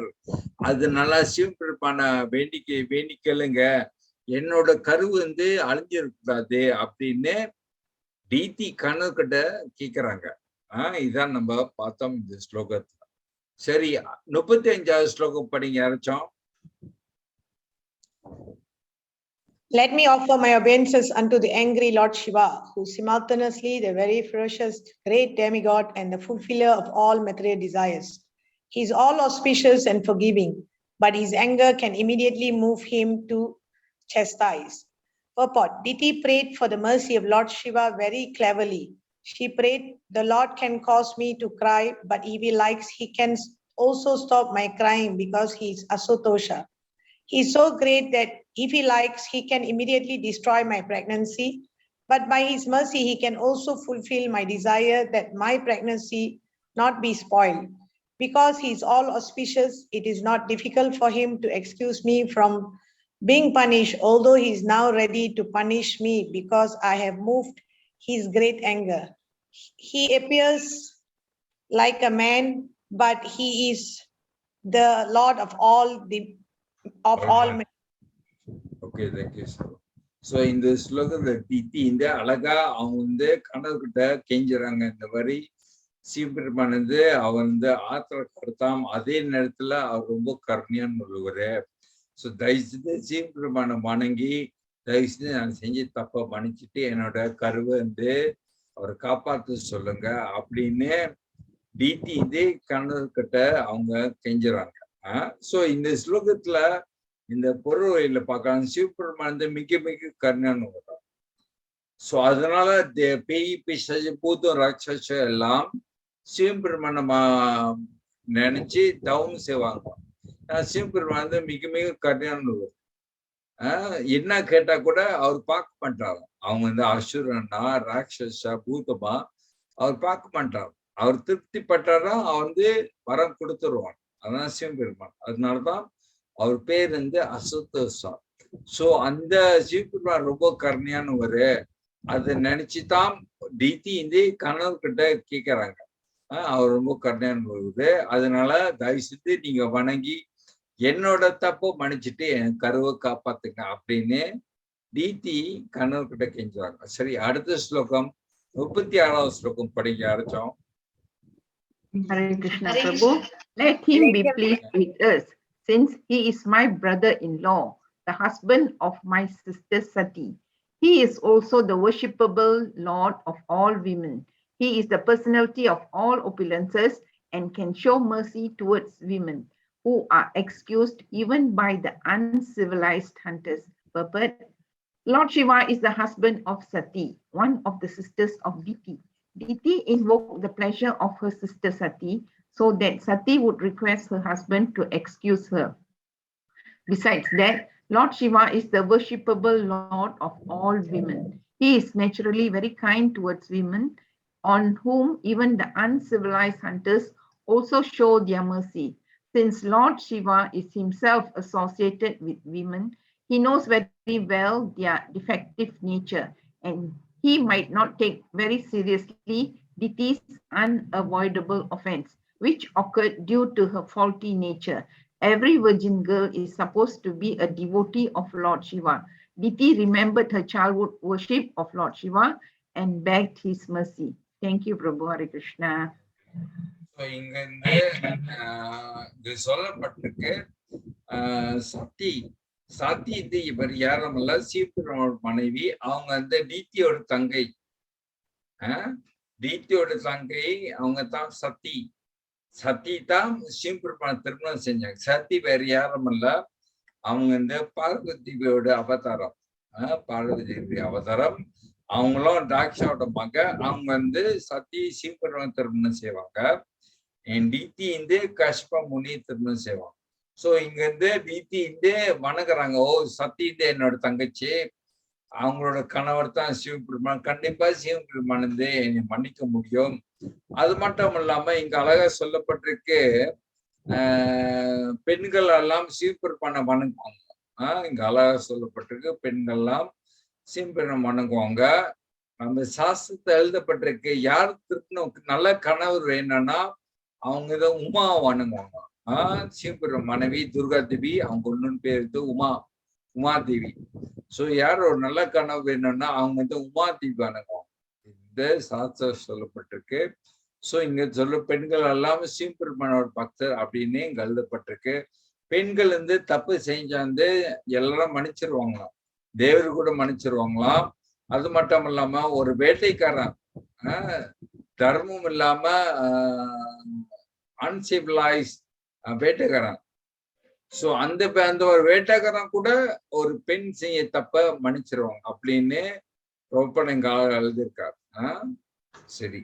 அதனால சிவபெருமான வேண்டி கேளுங்க, என்னோட கரு அழிஞ்சிடக்கூடாது அப்படின்னு டிடி கணவர்கிட்ட கேட்கிறாங்க. இதான் நம்ம பார்த்தோம் இந்த ஸ்லோகத்துல. சரி, 35வது ஸ்லோகம் படிங்க யாராச்சும். Let me offer my obeisances unto the angry Lord Shiva, who is simultaneously the very ferocious great demigod and the fulfiller of all material desires. He is all auspicious and forgiving, but his anger can immediately move him to chastise. Purport: Diti prayed for the mercy of Lord Shiva very cleverly. She prayed, "The Lord can cause me to cry, but if he likes, he can also stop my crying because he is Asutosha. He is so great that if he likes, he can immediately destroy my pregnancy. But by his mercy, he can also fulfill my desire that my pregnancy not be spoiled. Because he is all auspicious, it is not difficult for him to excuse me from being punished, although he is now ready to punish me because I have moved his great anger. He appears like a man, but he is the Lord of all okay, thank you sir. So இந்த ஸ்லோகத்தை DD அழகா அவங்க கணவர்கிட்ட கெஞ்சுறாங்க. இந்த மாதிரி சிவபெருமான் அவர் ஆத்திரப்படுத்தாம், அதே நேரத்துல அவர் ரொம்ப கருணையான்னு உள்ளவரு. ஸோ தயவுசெய்து சிவபெருமானை வணங்கி தயவுசெய்து நான் செஞ்ச தப்ப மன்னிச்சுட்டு என்னோட கருவை அவரை காப்பாற்ற சொல்லுங்க அப்படின்னு டிடி கணவர்கிட்ட அவங்க கெஞ்சுறாங்க. ஸோ இந்த ஸ்லோகத்துல இந்த பொருளையில பார்க்கலாம், சிவபெருமான் மிக மிக கருணையான்னு வர்றார். ஸோ அதனால பேய் பிசாசு பூதம் ராட்சசம் எல்லாம் சிவபெருமானை நினைச்சு தவம் செய்வாங்க. சிவபெருமான் மிக மிக கருணையான்னு வரும். என்ன கேட்டா கூட அவர் பார்க்க மாட்டாரு. அவங்க அசுரனா ராட்சசா பூதமா அவர் பார்க்க மாட்டாரு. அவர் திருப்தி பட்டாரா அவர் வரம் கொடுத்துருவார். அதான் சிவபெருமான். அதனாலதான் அவர் பேர் அசுத்தோஷா. சோ அந்த சிவபெருமான் ரொம்ப கருணையானவரு. அதை நினைச்சுதான் டிடி கணவர்கிட்ட கேட்கறாங்க. அவர் ரொம்ப கருணையானவரு. அதனால தயவு செஞ்சு நீங்க வணங்கி என்னோட தப்ப மன்னிச்சுட்டு என் கருவை காப்பாத்துங்க அப்படின்னு டிடி கணவர்கிட்ட கெஞ்சுவாங்க. சரி, அடுத்த ஸ்லோகம் 36வது ஸ்லோகம் படிக்க ஆரம்பிச்சோம். Hare Krishna Prabhu. Let him be pleased with us, since he is my brother-in-law, the husband of my sister Sati. He is also the worshipable Lord of all women. He is the personality of all opulences and can show mercy towards women who are excused even by the uncivilized hunters. Purport: Lord Shiva is the husband of Sati, one of the sisters of Diti. Diti invoked the pleasure of her sister Sati so that Sati would request her husband to excuse her. Besides that, Lord Shiva is the worshipable Lord of all women. He is naturally very kind towards women, on whom even the uncivilized hunters also show their mercy. Since Lord Shiva is himself associated with women, he knows very well their defective nature, and he might not take very seriously Diti's unavoidable offense, which occurred due to her faulty nature. Every virgin girl is supposed to be a devotee of Lord Shiva. Diti remembered her childhood worship of Lord Shiva and begged his mercy. Thank you, Prabhu. Hare Krishna. So இங்க இருந்து இது சொல்லப்பட்டிருக்கு சத்தி சத்தி இது இவர் யாரமல்ல சீப்பிரோட மனைவி. அவங்க வந்து டித்தியோட தங்கை. டித்தியோட தங்கை அவங்க தான் சத்தி. சத்தி தான் சிவபெருமான திருமணம் செஞ்சாங்க. சத்தி வேற யாரும் இல்ல, அவங்க வந்து பார்வதியோட அவதாரம். பார்வதி அவதாரம். அவங்களும் டாக்ஷாவோட மக. அவங்க வந்து சத்தி சிவபெருமான திருமணம் செய்வாங்க. டித்தி வந்து கஷ்ப முனி திருமணம் செய்வாங்க. சோ இங்க இருந்து டித்தி வந்து வணங்குறாங்க. ஓ, சத்தி வந்து என்னோட தங்கச்சி, அவங்களோட கணவர் தான் சிவபெருமான், கண்டிப்பா சிவபெருமான் வந்து என்னை மன்னிக்க முடியும். அது மட்டும் இல்லாம இங்க அழகா சொல்லப்பட்டிருக்கு, பெண்கள் எல்லாம் சிவபெருமானை வணங்குவாங்க. இங்க அழகா சொல்லப்பட்டிருக்கு, பெண்கள் எல்லாம் சிவபெருமான் வணங்குவாங்க. நம்ம சாஸ்திரத்தை எழுதப்பட்டிருக்கு, யார் திருப்பணும் நல்ல கணவர் வேணும்னா அவங்க இதை உமா வணங்குவாங்க. சிவபெருமான் மனைவி துர்கா தேவி, அவங்க ஒன்னு பேரு உமாதேவி. சோ யார் ஒரு நல்ல கனவு வேணும்னா அவங்க வந்து உமாதேவி வணங்குவாங்க. இந்த சாஸ்திரம் சொல்லப்பட்டிருக்கு. சோ இங்க சொல்ல பெண்கள் எல்லாம் சிவபெருமானோட பக்தர் அப்படின்னு இங்க எழுதப்பட்டிருக்கு. பெண்கள் வந்து தப்பு செஞ்சாந்து எல்லாரும் மன்னிச்சிருவாங்களாம், தேவர் கூட மன்னிச்சிருவாங்களாம். அது மட்டும் இல்லாம ஒரு வேட்டைக்காரன் தர்மம் இல்லாம அன்சிவிலைஸ் வேட்டைக்காரன், சோ அந்த ஒரு வேட்டைக்காரன் கூட ஒரு பெண் செய்ய தப்ப மன்னிச்சிருவாங்க அப்படின்னு ரொம்ப எங்க எழுதியிருக்காரு. சரி,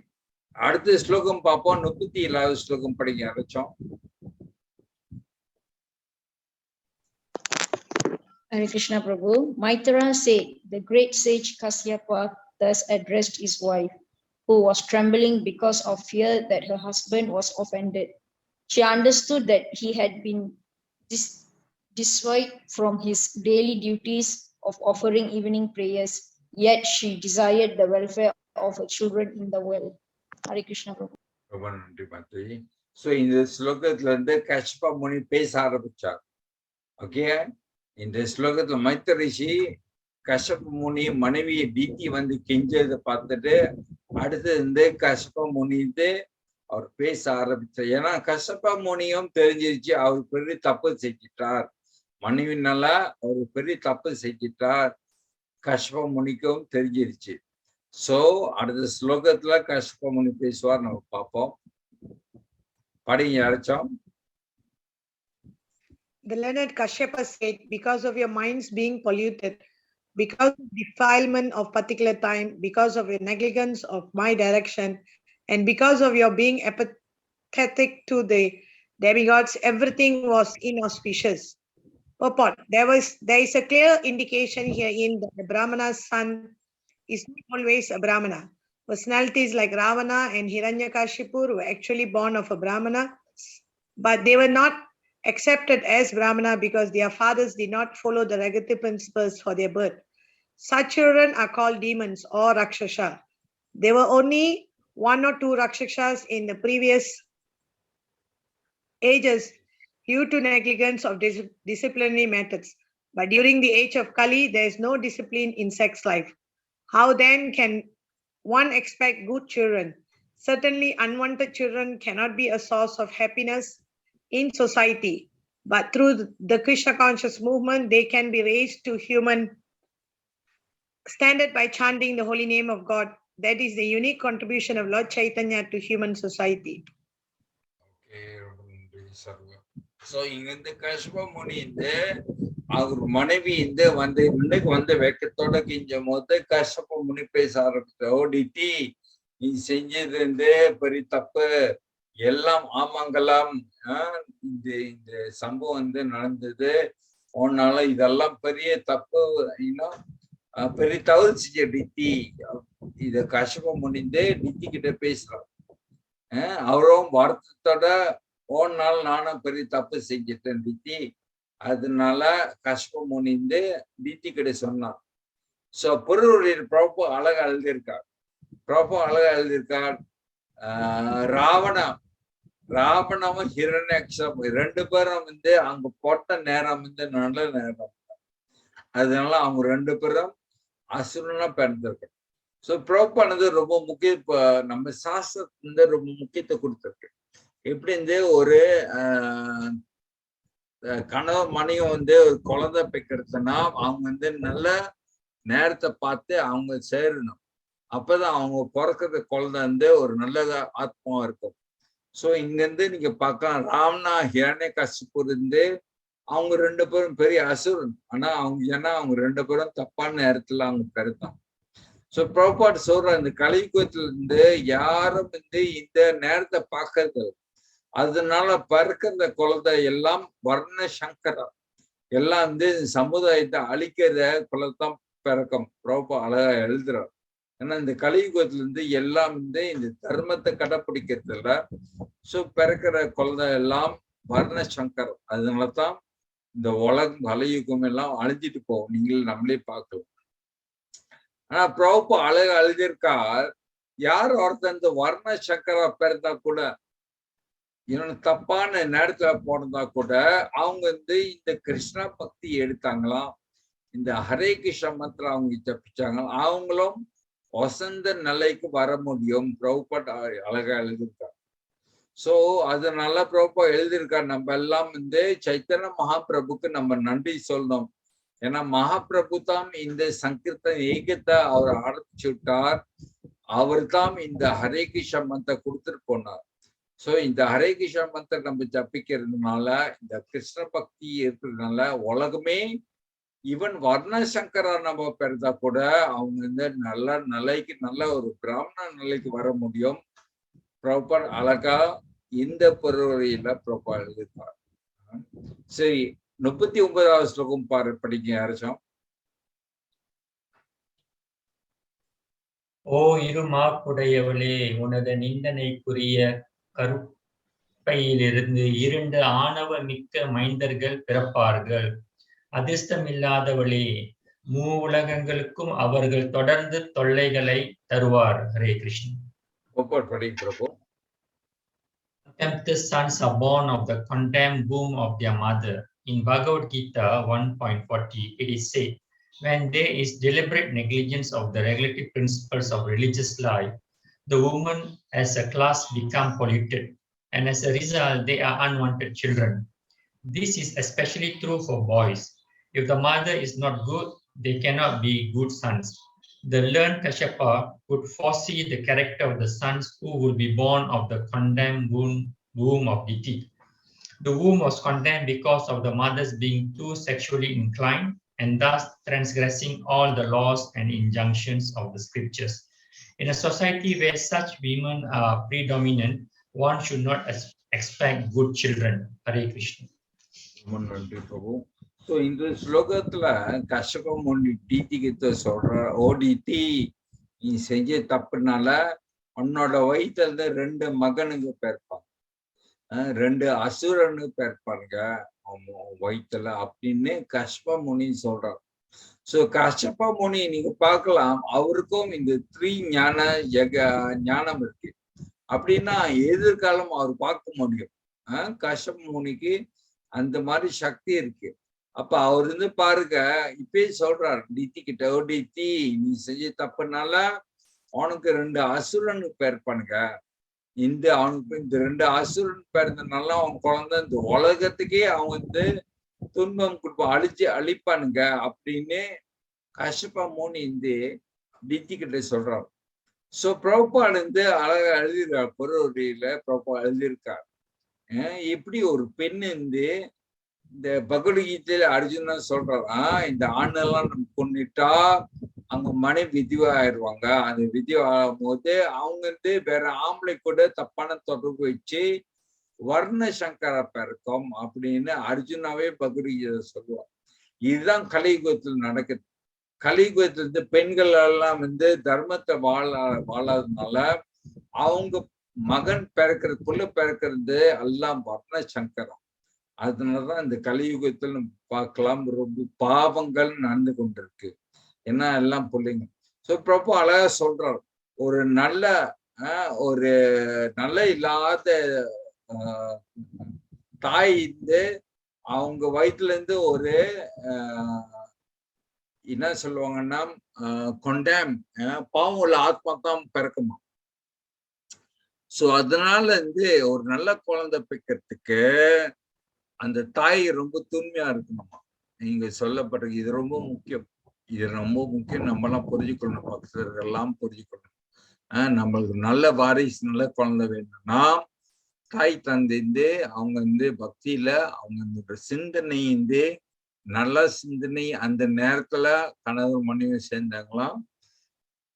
அடுத்த ஸ்லோகம் பார்ப்போம். 37வது ஸ்லோகம் படிங்க யாராச்சும். Hare Krishna Prabhu. Maitara said, the great sage Kasyapa thus addressed his wife, who was trembling because of fear that her husband was offended. She understood that he had been dissuaded from his daily duties of offering evening prayers, yet she desired the welfare of her children in the world. Hare Krishna Prabhu. ரொம்ப நன்றி மாத்ரி. So இந்த ஸ்லோகத்துல இருந்து கஷ்பா முனி பேச ஆரம்பிச்சார். Okay, இந்த ஸ்லோகத்துல மைத்திர ரிஷி கஷ்யப முனி மனைவி டித்தி வந்து கெஞ்சதை பார்த்துட்டு அடுத்து இந்த கஷ்யப முனி அவர் பேச ஆரம்பிச்சார். ஏன்னா கஷ்யப முனியும் தெரிஞ்சிருச்சு அவர் பெரிய தப்பு செஞ்சிட்டார், மனைவினால அவர் பெரிய தப்பு செஞ்சிட்டார், கஷ்யப முனிக்கும் தெரிஞ்சிருச்சு. சோ அடுத்த ஸ்லோகத்துல கஷ்யப முனி பேசுவார், நம்ம பார்ப்போம். படிங்க யாராச்சும். The learned Kashyapa said, because of your minds being polluted, because of defilement of particular time, because of your negligence of my direction, and because of your being apathetic to the demigods, everything was inauspicious. Purport. There is a clear indication herein that the Brahmana's son is not always a Brahmana. Personalities like Ravana and Hiranyakashipu were actually born of a Brahmana, but they were not accepted as Brahmana because their fathers did not follow the regulatory principles for their birth. Such children are called demons or Rakshasa. There were only 1 or 2 Rakshasas in the previous ages due to negligence of disciplinary methods. But during the age of Kali, there is no discipline in sex life. How then can one expect good children? Certainly, unwanted children cannot be a source of happiness in society, but through the Krishna conscious movement, they can be raised to human standard by chanting the holy name of God. That is the unique contribution of Lord Chaitanya to human society. Okay, ரொம்ப நன்றி சர்வ. So இங்க இருந்து கஷ்யப முனி அவர் மனைவி இன்னைக்கு வெக்கத்தோட கிஞ்சும் போது கஷ்யப முனி பேச ஆரம்பிச்ச, ஓடிட்டி நீ செஞ்சது பெரிய தப்பு, எல்லாம் ஆமாங்கலாம், இந்த சம்பவம் நடந்தது, உன்னால இதெல்லாம் பெரிய தப்பு, இன்னும் பெரிய தவறு செஞ்ச டித்தி. இத கஷ்யப முனி டித்தி கிட்ட பேசுறான். அவரும் வருத்தத்தோட, ஓன்னால நானும் பெரிய தப்பு செஞ்சிட்டேன் டித்தி, அதனால கஷ்யப முனி டித்தி கிட்ட சொன்னான். சோ பொருளுடைய பிரபு அழகா எழுதியிருக்கார். ராவணமும் ஹிரண்யக்ஷம் 2 பேரும் அங்க போட்ட நேரம் நல்ல நேரம், அதனால அவங்க 2 பேரும் அசுரனா பிறந்திருக்கு. சோ பிரபானது ரொம்ப முக்கிய, நம்ம சாஸ்திரத்துல ரொம்ப முக்கியத்துவம் கொடுத்திருக்கு. எப்படி ஒரு கணவன் மனையும் ஒரு குழந்தை பெக்கிறதுனா அவங்க நல்ல நேரத்தை பார்த்து அவங்க சேரணும். அப்பதான் அவங்க பிறக்கிற குழந்தை ஒரு நல்ல ஆத்மாவா இருக்கும். சோ இங்க நீங்க பார்க்கலாம், ராவணா ஹிரண்யகசிபு அவங்க 2 பேரும் பெரிய அசுரன். ஆனா அவங்க 2 பேரும் தப்பான நேரத்துல அவங்க பிறந்தாங்க. சோ பிரபாட் சொல்ற, இந்த கலியுகத்துல யாரும் இந்த நேரத்தை பார்க்கறது, அதனால பிறக்கிற குழந்தை எல்லாம் வர்ண சங்கரம், எல்லாம் சமுதாயத்தை அழிக்கிற குலத்தான் பிறக்கும். பிரபா அழகா எழுதுறார். ஏன்னா இந்த கலியுகத்துல எல்லாம் இந்த தர்மத்தை கடைப்பிடிக்கிறதுல சோ பிறக்கிற குழந்தை எல்லாம் வர்ண சங்கரம். அதனாலதான் இந்த உலகம் கலியுகம் எல்லாம் அழிஞ்சிட்டு போகும். நீங்கள் நம்மளே பார்க்கலாம். ஆனா பிரபு அழகா எழுதியிருக்கார், யார் ஒருத்தர் இந்த வர்ண சங்கரா பிறந்தா கூட, இன்னொன்னு தப்பான நேரத்துல போனதா கூட, அவங்க இந்த கிருஷ்ண பக்தி எடுத்தாங்களாம், இந்த ஹரே கிருஷ்ண மந்திரம் அவங்க ஜபிச்சாங்க, அவங்களும் வசந்த நிலைக்கு வர முடியும். பிரபுபாட் அழகா எழுதியிருக்கார். சோ அதனால பிரபு எழுதியிருக்கார், நம்ம எல்லாம் சைத்தன்ய மகாபிரபுக்கு நம்ம நன்றி சொல்லணும். ஏன்னா மகாபிரபு தான் இந்த சங்கீர்த்தன் ஏகத்தை அவர் ஆரம்பிச்சு விட்டார். அவர் தான் இந்த ஹரே கிருஷ்ண மந்திரம் கொடுத்துட்டு போனார். சோ இந்த ஹரே கிருஷ்ண மந்திரம் நம்ம ஜபிக்கிறதுனால, இந்த கிருஷ்ண பக்தி இருக்கிறதுனால உலகமே, ஈவன் வர்ண சங்கரா நம்ம பிறந்தா கூட அவங்க நல்ல நிலைக்கு, நல்ல ஒரு பிராமண நிலைக்கு வர முடியும். பிரபுபாட் அழகா இந்த பொருளையில பிரபா எழுதியிருப்பார். சரி, 39வது ஸ்லோகம் படிக்க யாராச்சும். ஓ இருமாப்புடையவளே, உனது நிந்தனைக்குரிய கருப்பையிலிருந்து 2 ஆணவ மிக்க மைந்தர்கள் பிறப்பார்கள். அதிர்ஷ்டமில்லாதவளே, மூவுலகங்களுக்கும் அவர்கள் தொடர்ந்து தொல்லைகளை தருவார். Hare Krishnan. Contemptuous sons are born of the contempt womb of their mother. In Bhagavad Gita 1.40, it is said, when there is deliberate negligence of the regulatory principles of religious life, the women as a class become polluted, and as a result, they are unwanted children. This is especially true for boys. If the mother is not good, they cannot be good sons. The learned Kashyapa could foresee the character of the sons who will be born of the condemned womb of Diti. The womb was condemned because of the mothers being too sexually inclined and thus transgressing all the laws and injunctions of the scriptures. In a society where such women are predominant, one should not expect good children. Hare Krishna. So இந்த ஸ்லோகத்துல கஷ்யப முனி டிதி கிட்ட சொல்ற, ஓடித்தி நீ செஞ்ச தப்புனால உன்னோட வயிற்றுல 2 மகனுங்க பிறப்பாங்க, 2 அசுரனு பிறப்பாங்க வயிற்றுல அப்படின்னு கஷ்யப முனி சொல்றார். சோ கஷ்யப முனி நீங்க பார்க்கலாம், அவருக்கும் இந்த 3 ஞானம் இருக்கு. அப்படின்னா எதிர்காலம் அவர் பார்க்க முடியும். கஷ்யப முனிக்கு அந்த மாதிரி சக்தி இருக்கு. அப்ப அவர் பாருங்க, இப்பயே சொல்றாரு டித்தி கிட்ட, ஓ டித்தி நீ செஞ்ச தப்புனால அவனுக்கு 2 அசுரனு பிறப்பானுங்க, அவனுக்கு இந்த 2 அசுரன் பிறந்தனால அவன் குழந்தை இந்த உலகத்துக்கே அவங்க துன்பம் கொடுப்பான், அழிப்பானுங்க அப்படின்னு கஷ்யப முனி டித்தி கிட்ட சொல்றாரு. சோ பிரபுபாட் அழகா எழுதியிருக்கார், பொருளில பிரபுபாட் எழுதியிருக்கார். இப்படி ஒரு பெண் இந்த பகவத்கீதையில அர்ஜுனன் சொல்றாரா, இந்த ஆணெல்லாம் நம்ம கொண்டுட்டா அவங்க மனைவி விதிவா ஆயிடுவாங்க. அந்த விதிவா ஆகும் போது அவங்க வேற ஆம்பளை கூட தப்பான தொடர்பு வச்சு வர்ண சங்கர பெருக்கம் அப்படின்னு அர்ஜுனாவே பகவத்கீதை சொல்லுவார். இதுதான் கலியுகத்தில் நடக்குது. கலியுகத்துல பெண்கள் எல்லாம் தர்மத்தை வாழாததுனால அவங்க மகன் பிறக்கிறது புள்ள பிறக்கிறது எல்லாம் வர்ண சங்கரம். அதனாலதான் இந்த கலியுகத்தில் நம்ம பார்க்கலாம் ரொம்ப பாவங்கள் நடந்து கொண்டிருக்கு. ஏன்னா எல்லாம் பிள்ளைங்க. சோ பிரபு அழகா சொல்றாரு, ஒரு நல்ல இல்லாத தாய் அவங்க வயிற்றுல இருந்து ஒரு என்ன சொல்லுவாங்கன்னா கொண்டாம் பாவம் உள்ள ஆத்மா தான் பிறக்குமா. சோ அதனால ஒரு நல்ல குழந்தை பிறக்கிறதுக்கு அந்த தாய் ரொம்ப தூய்மையா இருக்கணுமா. நீங்க சொல்லப்பட்டிருக்கு. இது ரொம்ப முக்கியம். இது ரொம்ப முக்கியம். நம்ம எல்லாம் புரிஞ்சுக்கணும், பக்தர்கள் எல்லாம் புரிஞ்சுக்கணும். நம்மளுக்கு நல்ல வாரிசு நல்ல குழந்தை வேணும்னா தாய் தந்தை அவங்க பக்தியில அவங்க சிந்தனை நல்ல சிந்தனை அந்த நேரத்துல கணவர் மனைவி சேர்ந்தாங்களாம்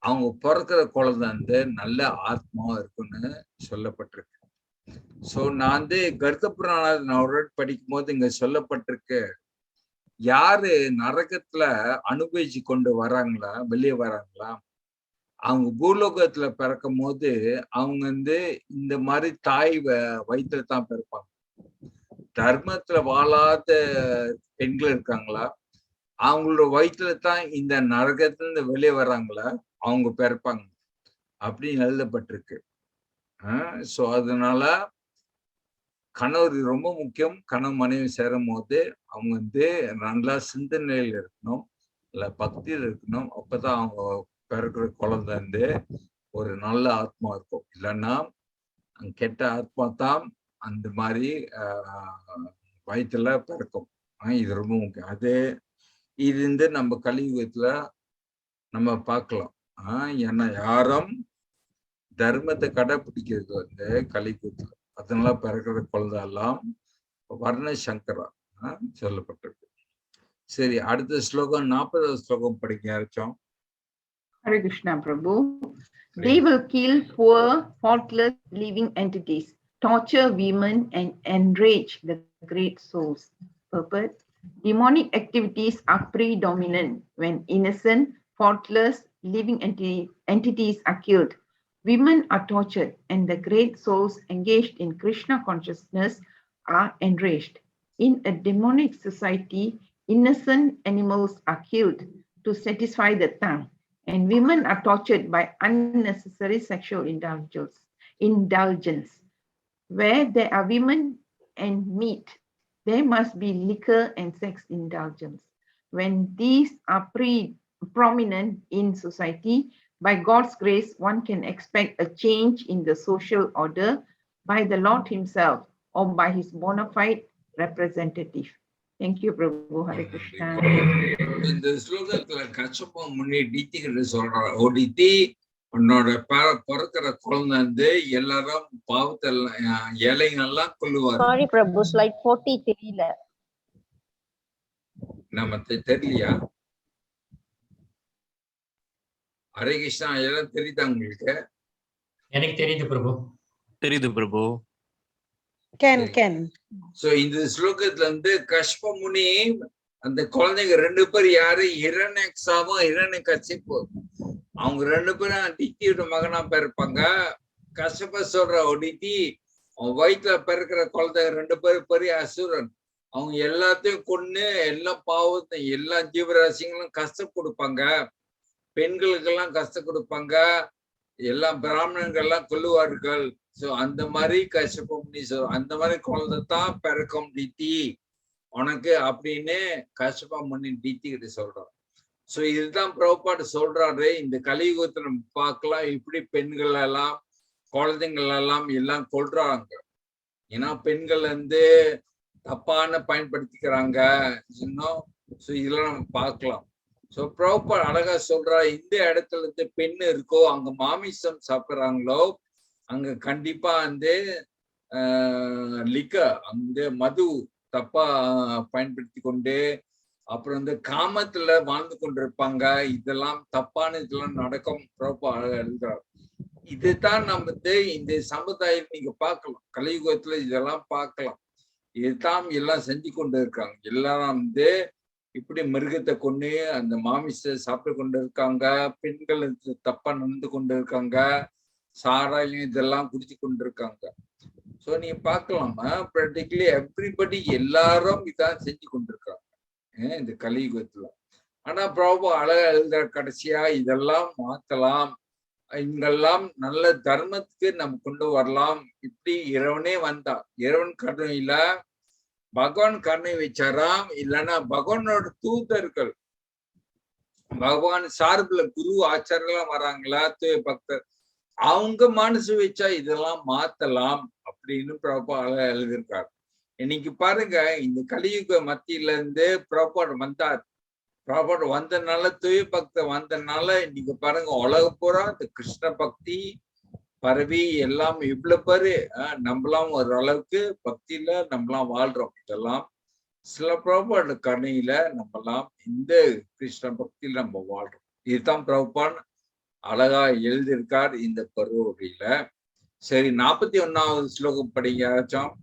அவங்க பிறக்கிற குழந்தை நல்ல ஆத்மாவா இருக்குன்னு சொல்லப்பட்டிருக்கு. சோ நான் கருத்த புராண படிக்கும் போது இங்க சொல்லப்பட்டிருக்கு, யாரு நரகத்துல அனுபவிச்சு கொண்டு வராங்களா வெளியே வராங்களா, அவங்க பூலோகத்துல பிறக்கும் போது அவங்க இந்த மாதிரி தாய் வயிற்றுல தான் பிறப்பாங்க. தர்மத்துல வாழாத பெண்கள் இருக்காங்களா, அவங்களோட வயிற்றுல தான் இந்த நரகத்துல வெளியே வர்றாங்களா அவங்க பிறப்பாங்க அப்படின்னு எழுதப்பட்டிருக்கு. சோ அதனால கணவர் ரொம்ப முக்கியம். கணவன் மனைவி சேரும் போது அவங்க நல்லா சிந்தனையில் இருக்கணும், இல்ல பக்தியில் இருக்கணும். அப்பதான் அவங்க பிறக்கிற குழந்தை ஒரு நல்ல ஆத்மா இருக்கும். இல்லைன்னா கெட்ட ஆத்மா தான் அந்த மாதிரி வயிற்றுல பிறக்கும். இது ரொம்ப முக்கியம். இது நம்ம கலியுகத்துல நம்ம பார்க்கலாம். ஏன்னா யாரும் தர்மத்தை கடைபிடிக்கிறது கலியுகத்துல. அதனால பிறக்கிற குழந்தை எல்லாம் வர்ண சங்கரா சொல்லப்பட்டிருக்கு. சரி, அடுத்த ஸ்லோகம் 40வது ஸ்லோகம் படிக்க யாராச்சும். Hare Krishna Prabhu. They will kill poor, faultless living entities, torture women and enrage the great souls. Purport: demonic activities are predominant when innocent, faultless living entities are killed. Women are tortured and the great souls engaged in Krishna consciousness are enraged. In a demonic society, innocent animals are killed to satisfy the tongue, and women are tortured by unnecessary sexual indulgence. Where there are women and meat, there must be liquor and sex indulgence. When these are prominent in society, by God's grace, one can expect a change in the social order by the Lord himself or by his bona fide representative. Thank you, Prabhu. Hare Krishna. இந்த ஸ்லோகத்துல கஷ்டப்பா முன்னே டித்தி கிட்ட சொல்றாரு, ஓடித்தி உன்னோட பிறக்கிற குழந்தை எல்லாரும் பாவத்தை இலைங்கெல்லாம் கொள்ளுவாரு. சாரி பிரபு, ஸ்லைட் 40 தெரியல. நம்ம தெரியலையா? ஹரே கிருஷ்ணா, எல்லாம் தெரியுதா உங்களுக்கு? எனக்கு தெரியுது பிரபு. தெரியுது பிரபு. சோ இந்த ஸ்லோகத்துல கஷ்ப முனி அந்த குழந்தைங்க 2 பேர் யாரு, ஹிரண்யக்ஷாவும் ஹிரண்யகசிப்பு, அவங்க 2 பேரும் டித்தியோட மகனா பிறப்பாங்க. கஷ்யப சொல்ற ஒடித்தி வயிற்றுல பிறக்கிற குழந்தை 2 பேர் பெரிய அசுரன். அவங்க எல்லாத்தையும் கொன்னு எல்லா பாவத்தை எல்லா ஜீவராசிங்களும் கஷ்டம் கொடுப்பாங்க, பெண்களுக்கெல்லாம் கஷ்டம் கொடுப்பாங்க, எல்லா பிராமணர்கள்லாம் கொல்லுவார்கள். சோ அந்த மாதிரி கஷ்யப முனி அந்த மாதிரி குழந்தை தான் பிறக்கும் டித்தி உனக்கு அப்படின்னு கஷ்யப முனி டித்தி கிட்ட சொல்றான். சோ இதுதான் பிரபுபாட் சொல்றாரு. இந்த கலியுகத்துல நம்ம பார்க்கலாம் இப்படி பெண்கள் எல்லாம் குழந்தைங்கள் எல்லாம் கொல்றாங்க. ஏன்னா பெண்கள் தப்பான பயன்படுத்திக்கிறாங்க இன்னும். சோ இதெல்லாம் நம்ம பார்க்கலாம். சோ பிரபுபாட் அழகா சொல்றா, இந்த இடத்துல பெண்ணு இருக்கோ அங்க மாமிசம் சாப்பிடுறாங்களோ அங்க கண்டிப்பா லிக்கர் அந்த மது தப்பா பயன்படுத்தி கொண்டு அப்புறம் வந்து காமத்துல வாழ்ந்து கொண்டிருப்பாங்க. இதெல்லாம் தப்பான இதெல்லாம் நடக்கும். எழுதுறாரு. இதுதான் நம்ம வந்து இந்த சமுதாயம் நீங்க பார்க்கலாம். கலியுகத்துல இதெல்லாம் பார்க்கலாம். இதுதான் எல்லாம் செஞ்சு கொண்டு இருக்காங்க. எல்லாரும் வந்து இப்படி மிருகத்தை கொண்டு அந்த மாமிசத்தை சாப்பிட்டு கொண்டு இருக்காங்க. பெண்கள் தப்பா நடந்து கொண்டு இருக்காங்க. சாராயம் இதெல்லாம் குடிச்சு கொண்டு இருக்காங்க. சோ நீங்க பார்க்கலாமா, ப்ராக்டிகலி எவ்ரிபடி எல்லாரும் இதான் செஞ்சு கொண்டிருக்காங்க இந்த கலியுகத்துல. ஆனா பிரபு அழகா எழுதுற கடைசியா இதெல்லாம் மாத்தலாம், இங்கெல்லாம் நல்ல தர்மத்துக்கு நம்ம கொண்டு வரலாம். இப்படி இறைவனே வந்தா, இறைவன் கருணையில பகவான் கருணை வச்சாராம். இல்லைன்னா பகவானோட தூதர்கள் பகவான் சார்புல குரு ஆச்சாரியெல்லாம் வராங்களா, பக்தர், அவங்க மனசு வச்சா இதெல்லாம் மாத்தலாம் அப்படின்னு பிரபு அழகா எழுதியிருக்காரு. இன்னைக்கு பாருங்க, இந்த கலியுக மத்தியில இருந்து ப்ராப்பர் வந்தார். ப்ராப்பர் வந்தனால, தூய பக்தர் வந்தனால இன்னைக்கு பாருங்க உலக பூரா இந்த கிருஷ்ண பக்தி பரவி எல்லாம் இவ்வளவு பேரு நம்மளாம் ஒரு அளவுக்கு பக்தியில நம்மளாம் வாழ்றோம். இதெல்லாம் சில ப்ராப்பர் கருணையில நம்மலாம் இந்த கிருஷ்ண பக்தியில நம்ம வாழ்றோம். இதுதான் பிரபுபான் அழகா எழுதியிருக்கார் இந்த பருவகையில. சரி, 41வது ஸ்லோகம் படிங்க யாராச்சும்.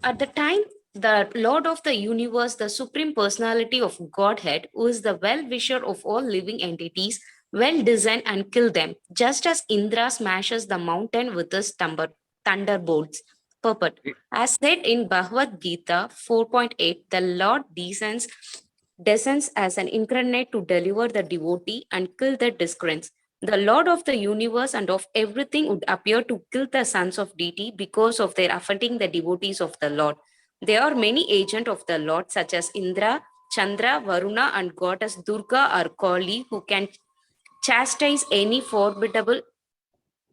At the time, the Lord of the universe, the supreme personality of Godhead, who is the well-wisher of all living entities, will design and kill them, just as Indra smashes the mountain with his thunderbolts. Purport. As said in Bhagavad Gita 4.8, the Lord descends as an incarnate to deliver the devotee and kill the discreants. The Lord of the universe and of everything would appear to kill the sons of deity because of their offending the devotees of the Lord. There are many agents of the Lord, such as Indra, Chandra, Varuna, and goddess Durga or Kali, who can chastise any formidable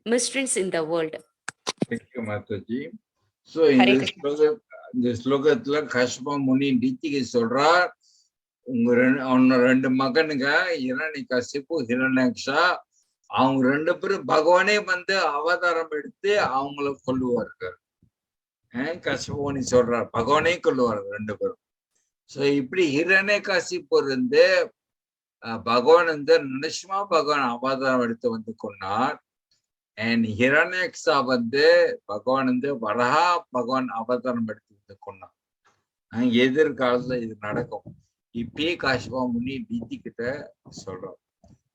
miscreants in the world. Thank you, Mataji. So இந்த ஸ்லோகத்துல கஷ்பா முனி டித்திக்கு சொல்றார், உங்க ரெண்டு மகனுங்க இரணிகசிப்பு ஹிரண்யக்ஷா, அவங்க ரெண்டு பேரும் பகவானே வந்து அவதாரம் எடுத்து அவங்கள கொல்லுவார்கள். கஷ்பமுனி சொல்றார், பகவானே கொல்லுவார்கள் ரெண்டு பேரும். சோ இப்படி ஹிரண்யகசிப்பு இருந்து பகவான் வந்து நிருசிம்ம பகவான் அவதாரம் எடுத்து வந்து கொண்டார். அண்ட் ஹிரண்யக்ஷா வந்து பகவான் வந்து வரஹா பகவான் அவதாரம் எடுத்து வந்து கொண்டார். எதிர்காலத்துல இது நடக்கும். இப்பயே காஷ்பா முனி டித்தி கிட்ட சொல்றோம்.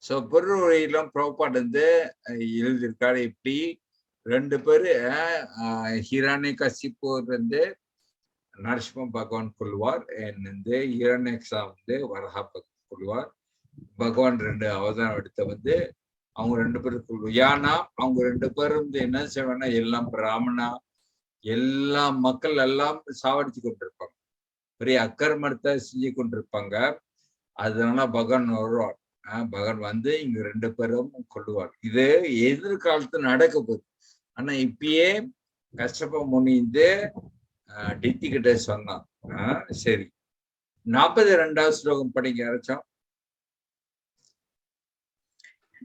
சோ பொருளுரையிலும் பிரபுபாட் வந்து எழுதியிருக்காரு. இப்படி ரெண்டு பேரு ஹிரண்யகசிப்பு வந்து நரசிம்ம பகவான் கொள்வார், வந்து ஹிரண்யக்ஷா வந்து வரஹா பகவான் கொள்வார். பகவான் ரெண்டு அவதாரம் எடுத்த வந்து அவங்க ரெண்டு பேரும் கொள்வார். ஏன்னா அவங்க ரெண்டு பேரும் வந்து என்ன செய்வாங்கன்னா, எல்லாம் பிராமணா எல்லா மக்கள் எல்லாம் சாவடிச்சு கொண்டிருப்பாங்க, பெரிய அக்கர்மத்தை செஞ்சு கொண்டிருப்பாங்க. அதனால பகவான் வருவார். பகவான் வந்து இங்க ரெண்டு பேரும் கொள்ளுவார். இது எதிர்காலத்துல நடக்க போகுது. ஆனா இப்பயே கஷ்டப்ப முனிந்து டித்தி கிட்ட சொன்னான். சரி, 42வது ஸ்லோகம் படிங்க யாராச்சும்.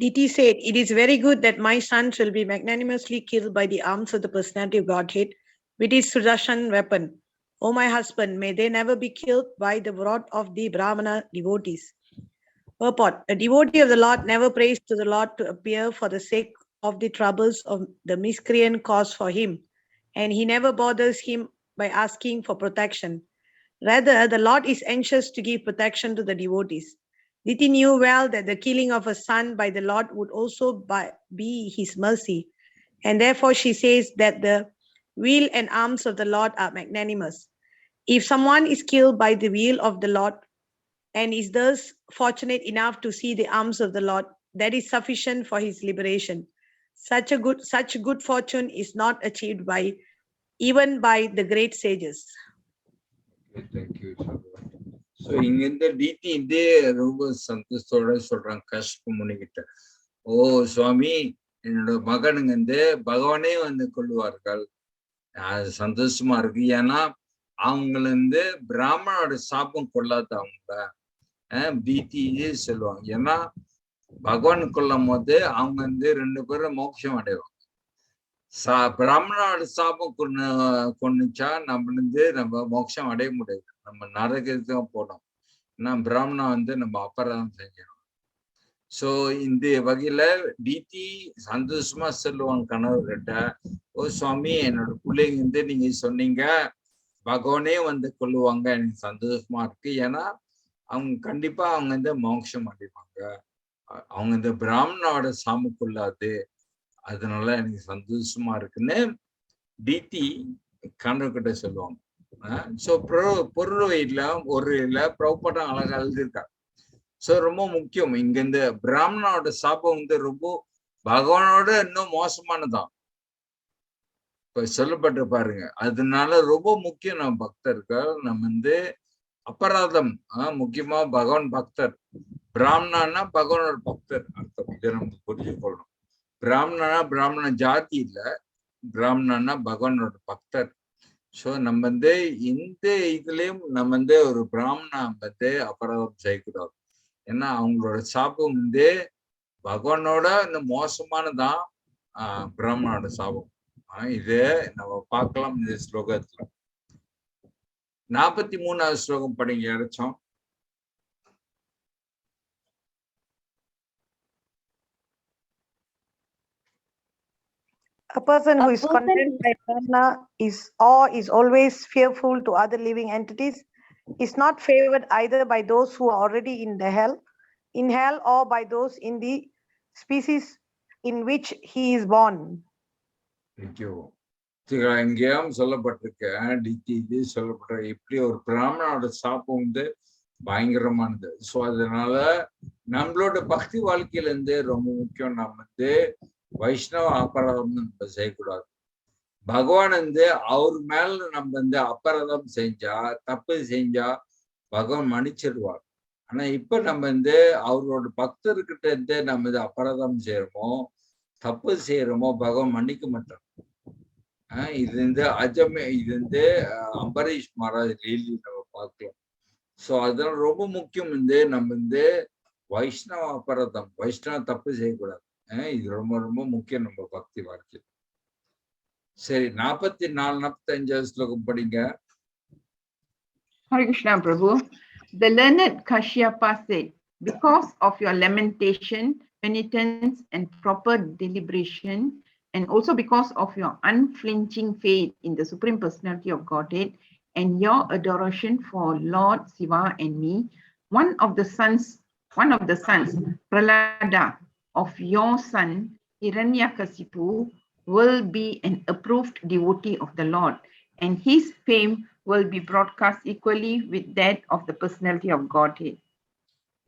Diti said, "It is very good that my sons will be magnanimously killed by the arms of the personality of Godhead with his Sudarshan weapon. O my husband, may they never be killed by the wrath of the Brahmana devotees." Purport. A devotee of the Lord never prays to the Lord to appear for the sake of the troubles of the miscreant caused for him, and he never bothers him by asking for protection. Rather, the Lord is anxious to give protection to the devotees. Diti knew well that the killing of a son by the Lord would also be his mercy, and therefore she says that the will and arms of the Lord are magnanimous. If someone is killed by the will of the Lord and is thus fortunate enough to see the arms of the Lord, that is sufficient for his liberation. Such good fortune is not achieved even by the great sages. Thank you. So இங்கிருந்து DD இதே ரொம்ப சந்தோஷத்தோட சொல்றாங்க கஷ்ப முனி கிட்ட. ஓ சுவாமி, என்னோட மகனுங்க வந்து பகவானே வந்து கொள்ளுவார்கள், அது சந்தோஷமா இருக்கு. ஏன்னா அவங்கள வந்து பிராமணோட சாபம் கொள்ளாத அவங்க டிடி சொல்லுவாங்க. ஏன்னா பகவான் கொல்லும் போது அவங்க வந்து ரெண்டு பேரும் மோட்சம் அடைவாங்க. பிராமணோட சாபம் கொன்னுச்சா நம்ம மோட்சம் அடைய முடியாது, நம்ம நரகத்துக்கு தான் போனோம். நான் பிராமணா நம்ம அபராதம் செஞ்சோம். சோ இந்த வகையில டிடி சந்தோஷமா சொல்லுவாங்க கணவர்கிட்ட, ஓ சுவாமி என்னோட பிள்ளைங்க நீங்க சொன்னீங்க பகவானே கொல்லுவாங்க, எனக்கு சந்தோஷமா இருக்கு. ஏன்னா அவங்க கண்டிப்பா அவங்க மோட்சம் அடைவாங்க, அவங்க பிராமணோட சாமி கொள்ளாது, அதனால எனக்கு சந்தோஷமா இருக்குன்னு டிடி கணவர்கிட்ட சொல்லுவாங்க. சோ பொருள் இல்ல ஒரு இல்ல பிரபுபடம் அழகா எழுதியிருக்காங்க. சோ ரொம்ப முக்கியம். இங்க இந்த பிராமணோட சாபம் ரொம்ப பகவானோட இன்னும் மோசமானதான் இப்ப சொல்லப்பட்டு பாருங்க. அதனால ரொம்ப முக்கியம் நம்ம பக்தர்கள், நம்ம அபராதம் முக்கியமா பகவான் பக்தர். பிராமணான்னா பகவானோட பக்தர் அர்த்தம். இதை நம்ம புரிஞ்சுக்கொள்ளணும். பிராமணனா பிராமண ஜாதி இல்ல, பிராமணனா பகவானோட பக்தர். சோ நம்ம இந்த இதுலயும் நம்ம ஒரு பிராமணா அபராதம் செய்யக்கூடாது. ஏன்னா அவங்களோட சாபம் பகவானோட இன்னும் மோசமானதான் பிராமணோட சாபம். இது நம்ம பார்க்கலாம் இந்த ஸ்லோகத்துல. 43வது ஸ்லோகம் படிங்க யாராச்சும். A person who is condemned by prana is always fearful to other living entities, is not favored either by those who are already in hell or by those in the species in which he is born. Thank you. இங்கேயும் சொல்லப்பட்டிருக்கு, சொல்லப்பட்ட இப்படி ஒரு பிராமணோட சாப்பம் பயங்கரமானது. So அதனால நம்மளோட பக்தி வாழ்க்கையில ரொம்ப முக்கியம். நம்ம வைஷ்ணவ அபராதம் நம்ம செய்யக்கூடாது. பகவான் அவர் மேல நம்ம அபராதம் செஞ்சா, தப்பு செஞ்சா பகவான் மன்னிச்சிருவார். ஆனா இப்ப நம்ம அவரோட பக்தர்கிட்ட நம்ம அபராதம் செய்யறோமோ, தப்பு செய்யறோமோ, பகவான் மன்னிக்க மாட்டார். இது அஜமே இது அம்பரீஷ் மகாராஜ் லீலி நம்ம பார்க்கலாம். சோ அதெல்லாம் ரொம்ப முக்கியம். நம்ம வைஷ்ணவ அபராதம், வைஷ்ணவ தப்பு செய்யக்கூடாது. இது ரொம்ப ரொம்ப முக்கியம் நம்ம பக்தி வாழ்க்கை. சரி, 44, 45 ஸ்லோகம் படிங்க. Hare Krishna, Prabhu. The learned Kashyapa said, because of your lamentation, penitence, and proper deliberation, and also because of your unflinching faith in the Supreme Personality of Godhead and your adoration for Lord Shiva and me, one of the sons, Prahlada, of your son Hiranyakasipu, will be an approved devotee of the Lord, and his fame will be broadcast equally with that of the personality of Godhead.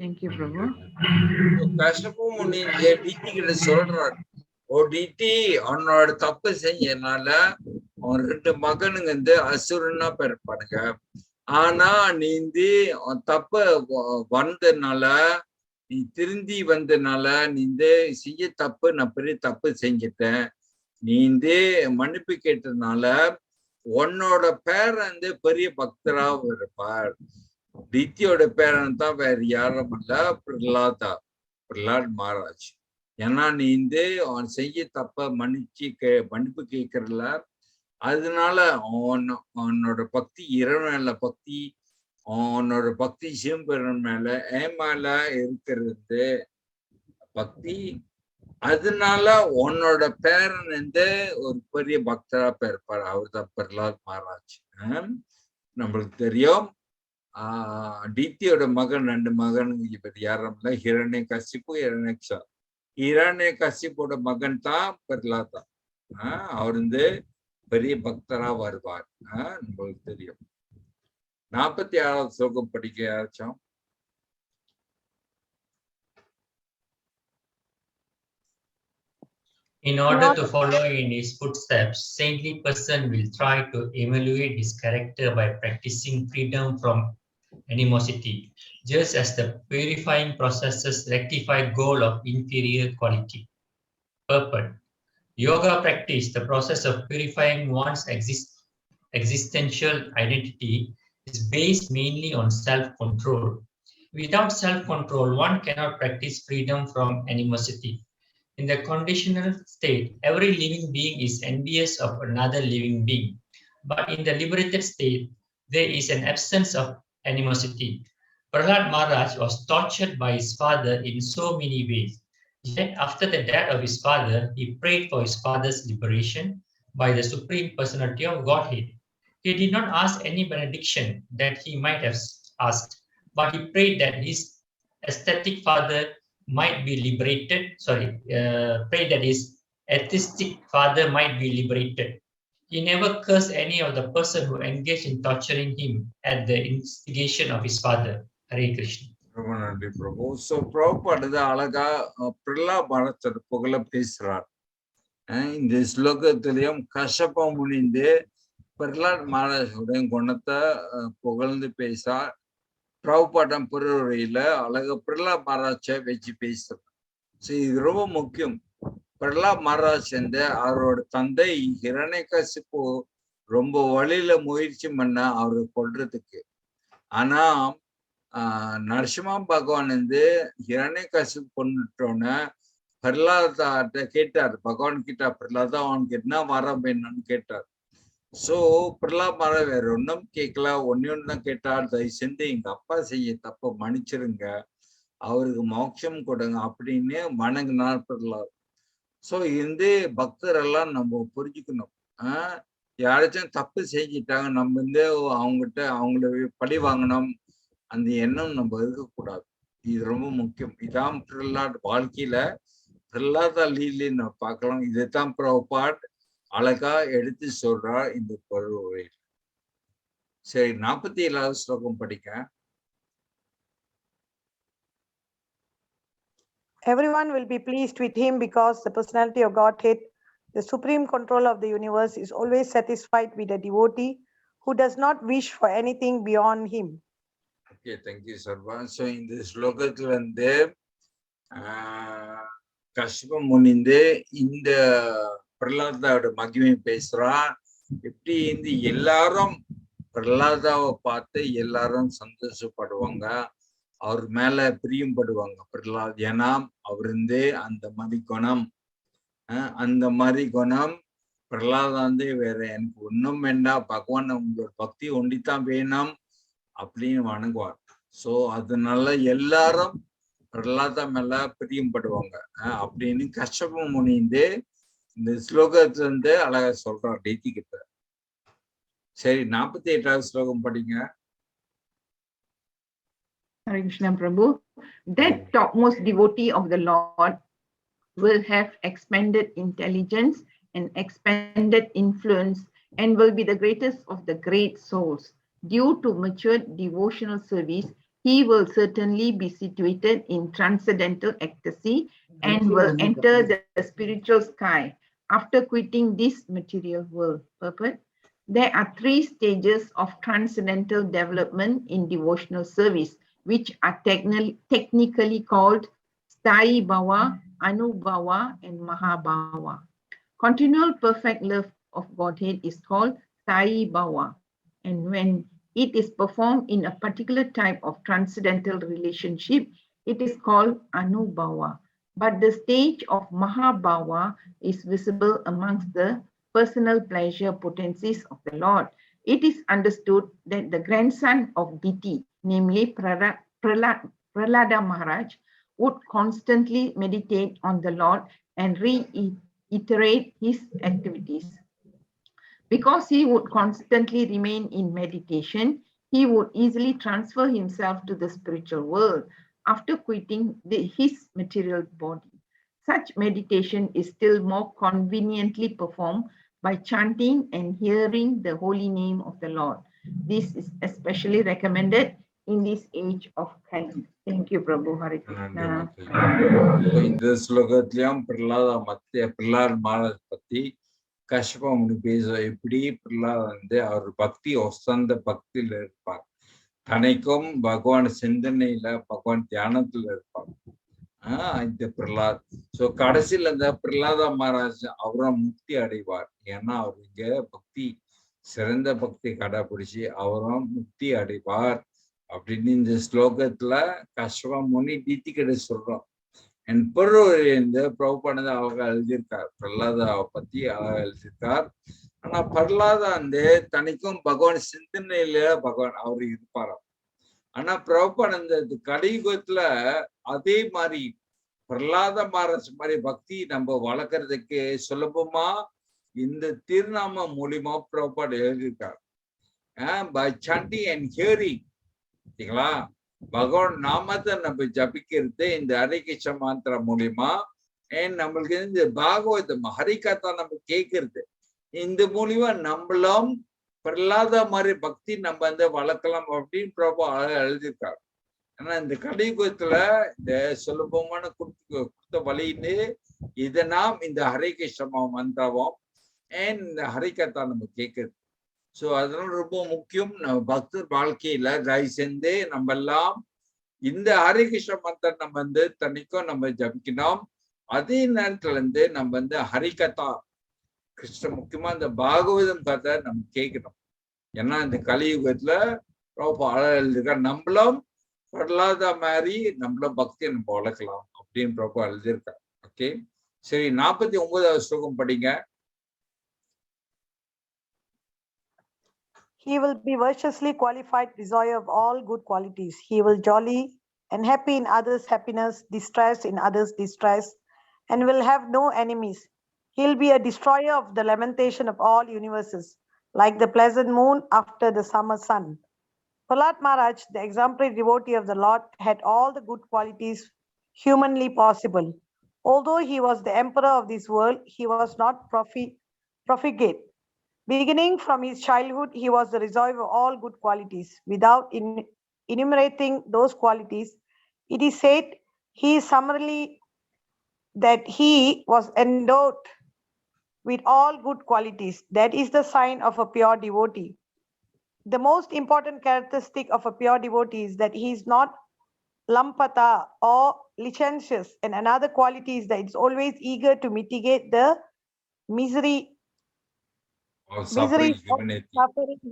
Thank you, Prabhu. கஷ்டப்போ முனி டிடி கிட்ட சொல்றாரு, ஓ DD அவனோட தப்பு செஞ்சனால அவன் 2 மகனுங்க அசுரனா பிறப்பானுங்க. ஆனா நீ தப்பு வந்ததுனால, நீ திருந்தி வந்தனால, நீ செய்ய தப்பு, நான் பெரிய தப்பு செஞ்சிட்டேன், நீ மன்னிப்பு கேட்டதுனால உன்னோட பேரன் பெரிய பக்தரா இருப்பார். டித்தியோட பேரன் தான் வேற யாரும் இல்ல, பிரஹ்லாத் மகாராஜ். ஏன்னா நீ அவன் செய்ய தப்ப மன்னிப்பு கேட்கறல, அதனால உன்னோட பக்தி இறைவன் பக்தி, உன்னோட பக்தி சிவபெருமான் மேல ஏமால இருக்கிறது பக்தி. அதனால உன்னோட பேரன் ஒரு பெரிய பக்தரா இருப்பார். அவர் தான் பிரஹ்லாத் மகாராஜ். நம்மளுக்கு தெரியும் டித்தியோட மகன் 2 மகனுங்க இப்ப யாரும் இல்ல, ஹிரண்ய கசிப்பு, ஹிரண்யக்ஷா. ஹிரண்ய கசிப்போட மகன் தான் பிரஹ்லாத். அவர் பெரிய பக்தரா வருவார். நம்மளுக்கு தெரியும். 46வது ஸ்லோகம் படிக்க யாராச்சும். In order to follow in his footsteps, saintly person will try to evaluate his character by practicing freedom from animosity, just as the purifying processes rectify goal of inferior quality. Purport. Yoga practice, the process of purifying one's existential identity, is based mainly on self-control. Without self-control, one cannot practice freedom from animosity. In the conditional state, every living being is envious of another living being. But in the liberated state, there is an absence of animosity. Prahlad Maharaj was tortured by his father in so many ways. Yet after the death of his father, he prayed for his father's liberation by the Supreme Personality of Godhead. He did not ask any benediction that he might have asked, but he prayed that his aesthetic father might be liberated, prayed that his atheistic father might be liberated. He never cursed any of the person who engaged in torturing him at the instigation of his father. Hare Krishna. ரொம்ப நன்றி பிரபு. So பிரபுபாடு அழகா பிரல்லா பாரத்தோட புகழ பேசுறார். இந்த ஸ்லோகத்திலையும் கஷ்யப முனிந்து பிரஹ்லாத் மகாராஜுடைய குணத்தை புகழ்ந்து பேசார். பிரபுபாடம் புறவுரையில அழகா பிரஹ்லாத் மகாராஜை வச்சு பேசுறார். ஸோ இது ரொம்ப முக்கியம். பிரஹ்லாத் மகாராஜ் அவரோட தந்தை ஹிரண்யகசிப்பு ரொம்ப வழியில முயற்சி பண்ண அவரை கொல்றதுக்கு. ஆனா நரசிம்ம பகவான் ஹிரண்யகசிப்பு கொண்டுட்டோன்னு பிரஹ்லாத கேட்டார். பகவான் கிட்ட பிரஹ்லாதா அவனுக்கு என்ன வரம் வேணும்னு கேட்டார். சோ பிரஹ்லாத் மகாராஜ் வேற ஒன்னும் கேட்கல, ஒன்னு தான் கேட்டார், தயவு செஞ்சு எங்க அப்பா செய்ய தப்ப மன்னிச்சிருங்க, அவருக்கு மோட்சம் கொடுங்க அப்படின்னு வணங்கினார் பிரஹ்லாத். சோ பக்தர் எல்லாம் நம்ம புரிஞ்சுக்கணும். யாராச்சும் தப்பு செஞ்சிட்டாங்க, நம்ம அவங்ககிட்ட அவங்கள பழி வாங்கணும் அந்த எண்ணம் நம்ம இருக்கக்கூடாது. இது ரொம்ப முக்கியம். இதான் பிரஹ்லாத் வாழ்க்கையில பிரஹ்லாத லீலை நம்ம பார்க்கலாம். இதைத்தான் பிரபுபாட் அழகா எடுத்து சொல்றார் இந்த பருவத்தில். சரி, 47வது ஸ்லோகம் படிக்க. Everyone will be pleased with him because the personality of Godhead, the supreme control of the universe, is always satisfied with a devotee who does not wish for anything beyond him. Okay, thank you, Sarva. So in this ஸ்லோகத்துல கஷ்யப முனிந்து இந்த பிரஹ்லாதோட மகிமை பேசுறான். எப்படி எல்லாரும் பிரஹ்லாதாவை பார்த்து எல்லாரும் சந்தோஷப்படுவாங்க, அவர் மேல பிரியப்படுவாங்க பிரஹ்லாத். ஏன்னா அவர் அந்த மாதிரி குணம், அந்த மாதிரி குணம் பிரஹ்லாத் வேற எனக்கு ஒன்றும் வேண்டாம், பகவான் உங்களோட பக்தி ஒண்டித்தான் வேணும் அப்படின்னு வணங்குவார். சோ அதனால எல்லாரும் பிரஹ்லாத மேல பிரியப்படுவாங்க அப்படின்னு கஷ்யப முனிந்து இந்த ஸ்லோகத்துல அழகா சொல்றார் டீத்தி கிட்ட. சரி, 48வது ஸ்லோகம் படிங்க. Hare Krishna Prabhu. That topmost devotee of the Lord will have expanded intelligence and expanded influence and will be the greatest of the great souls. Due to mature devotional service, he will certainly be situated in transcendental ecstasy and will enter the spiritual sky after quitting this material world. Purport. There are 3 stages of transcendental development in devotional service, which are technically called Sthayi Bhava, Anubhava, and Mahabhava. Continual perfect love of Godhead is called Sthayi Bhava, and when it is performed in a particular type of transcendental relationship, it is called Anubhava. But the stage of Mahabhava is visible amongst the personal pleasure potencies of the Lord. It is understood that the grandson of Diti, namely Prahlada Maharaj, would constantly meditate on the Lord and reiterate his activities. Because he would constantly remain in meditation, he would easily transfer himself to the spiritual world after quitting his material body. Such meditation is still more conveniently performed by chanting and hearing the holy name of the Lord. This is especially recommended in this age of Kali. Thank you, Prabhu. Hare Krishna. இந்த ஸ்லோகத்திலும் பிரஹ்லாத் மகாராஜ் பத்தி கஷ்யப முனி பேச, எப்படி பிரஹ்லாத் அவர் பக்தி ஒசந்த பக்தியில இருப்பார், தனக்கும் பகவான் சிந்தனையில பகவான் தியானத்துல இருப்பார் இந்த பிரஹ்லாத். சோ கடைசியில இந்த பிரஹ்லாத மகாராஜ் அவரும் முக்தி அடைவார். ஏன்னா அவர் பக்தி சிறந்த பக்தி கடைபிடிச்சு அவரும் முக்தி அடைவார் அப்படின்னு இந்த ஸ்லோகத்துல கஷ்யப முனி டீத்தி கிட்ட சொல்றோம். And Pururi in the Prabhupada Algirkar, Pralada Pati Algirkar, and a Parlada and the Tanikum Bagon Sintinilla Bagon Auri Para. And a Prabhupada and the Kadi Gutla Adi Mari Pralada Maras Mari Bhakti number Valakar the K Solabuma in the Tirnama Mulima Prabhupada Algirkar. And by chanting and hearing, Bhagavan Namata நம்ம ஜபிக்கிறது இந்த ஹரிகிருஷ்ண மந்திர மூலியமா நம்மளுக்கு இந்த பாகவதம் ஹரிகதா நம்ம கேட்கறது இந்த மூலியமா நம்மளும் பிரலாத மாதிரி பக்தி நம்ம வந்து வளர்க்கலாம் அப்படின்னு பிரபு எழுதியிருக்காரு. ஆனா இந்த கலியுகத்துல இந்த சுலபமான கொடுத்த வழின்னு இதை நாம் இந்த ஹரிகிருஷ்ண மந்திரமும் இந்த ஹரிகதா நம்ம கேட்கறது. ஸோ அதனால ரொம்ப முக்கியம். நம்ம பக்தர் வாழ்க்கையில தயவு செஞ்சு நம்ம எல்லாம் இந்த ஹரிகிருஷ்ண மந்திரம் நம்ம வந்து தனிக்கும் நம்ம ஜபிக்கணும். அதே நேரத்துல இருந்து நம்ம வந்து ஹரிகதா கிருஷ்ண முக்கியமா இந்த பாகவதம் கதை நம்ம கேட்கணும். ஏன்னா இந்த கலியுகத்துல ரொம்ப எழுதிருக்கா நம்மளும் பிரலாத மாதிரி நம்மளும் பக்தியை நம்ம வளர்க்கலாம் அப்படின்னு ரொம்ப எழுதியிருக்கா. ஓகே, சரி, 49வது ஸ்லோகம் படிங்க. He will be virtuously qualified desire of all good qualities. He will jolly and happy in others' happiness, distressed in others' distress, and will have no enemies. He will be a destroyer of the lamentation of all universes, like the pleasant moon after the summer sun. Prahlad Maharaj, the exemplary devotee of the Lord, had all the good qualities humanly possible. Although he was the emperor of this world, he was not profligate. Beginning from his childhood, he was the reservoir of all good qualities. Without enumerating those qualities, it is said he summarily that he was endowed with all good qualities. That is the sign of a pure devotee. The most important characteristic of a pure devotee is that he is not lampata or licentious, and another quality is that it's always eager to mitigate the misery Of suffering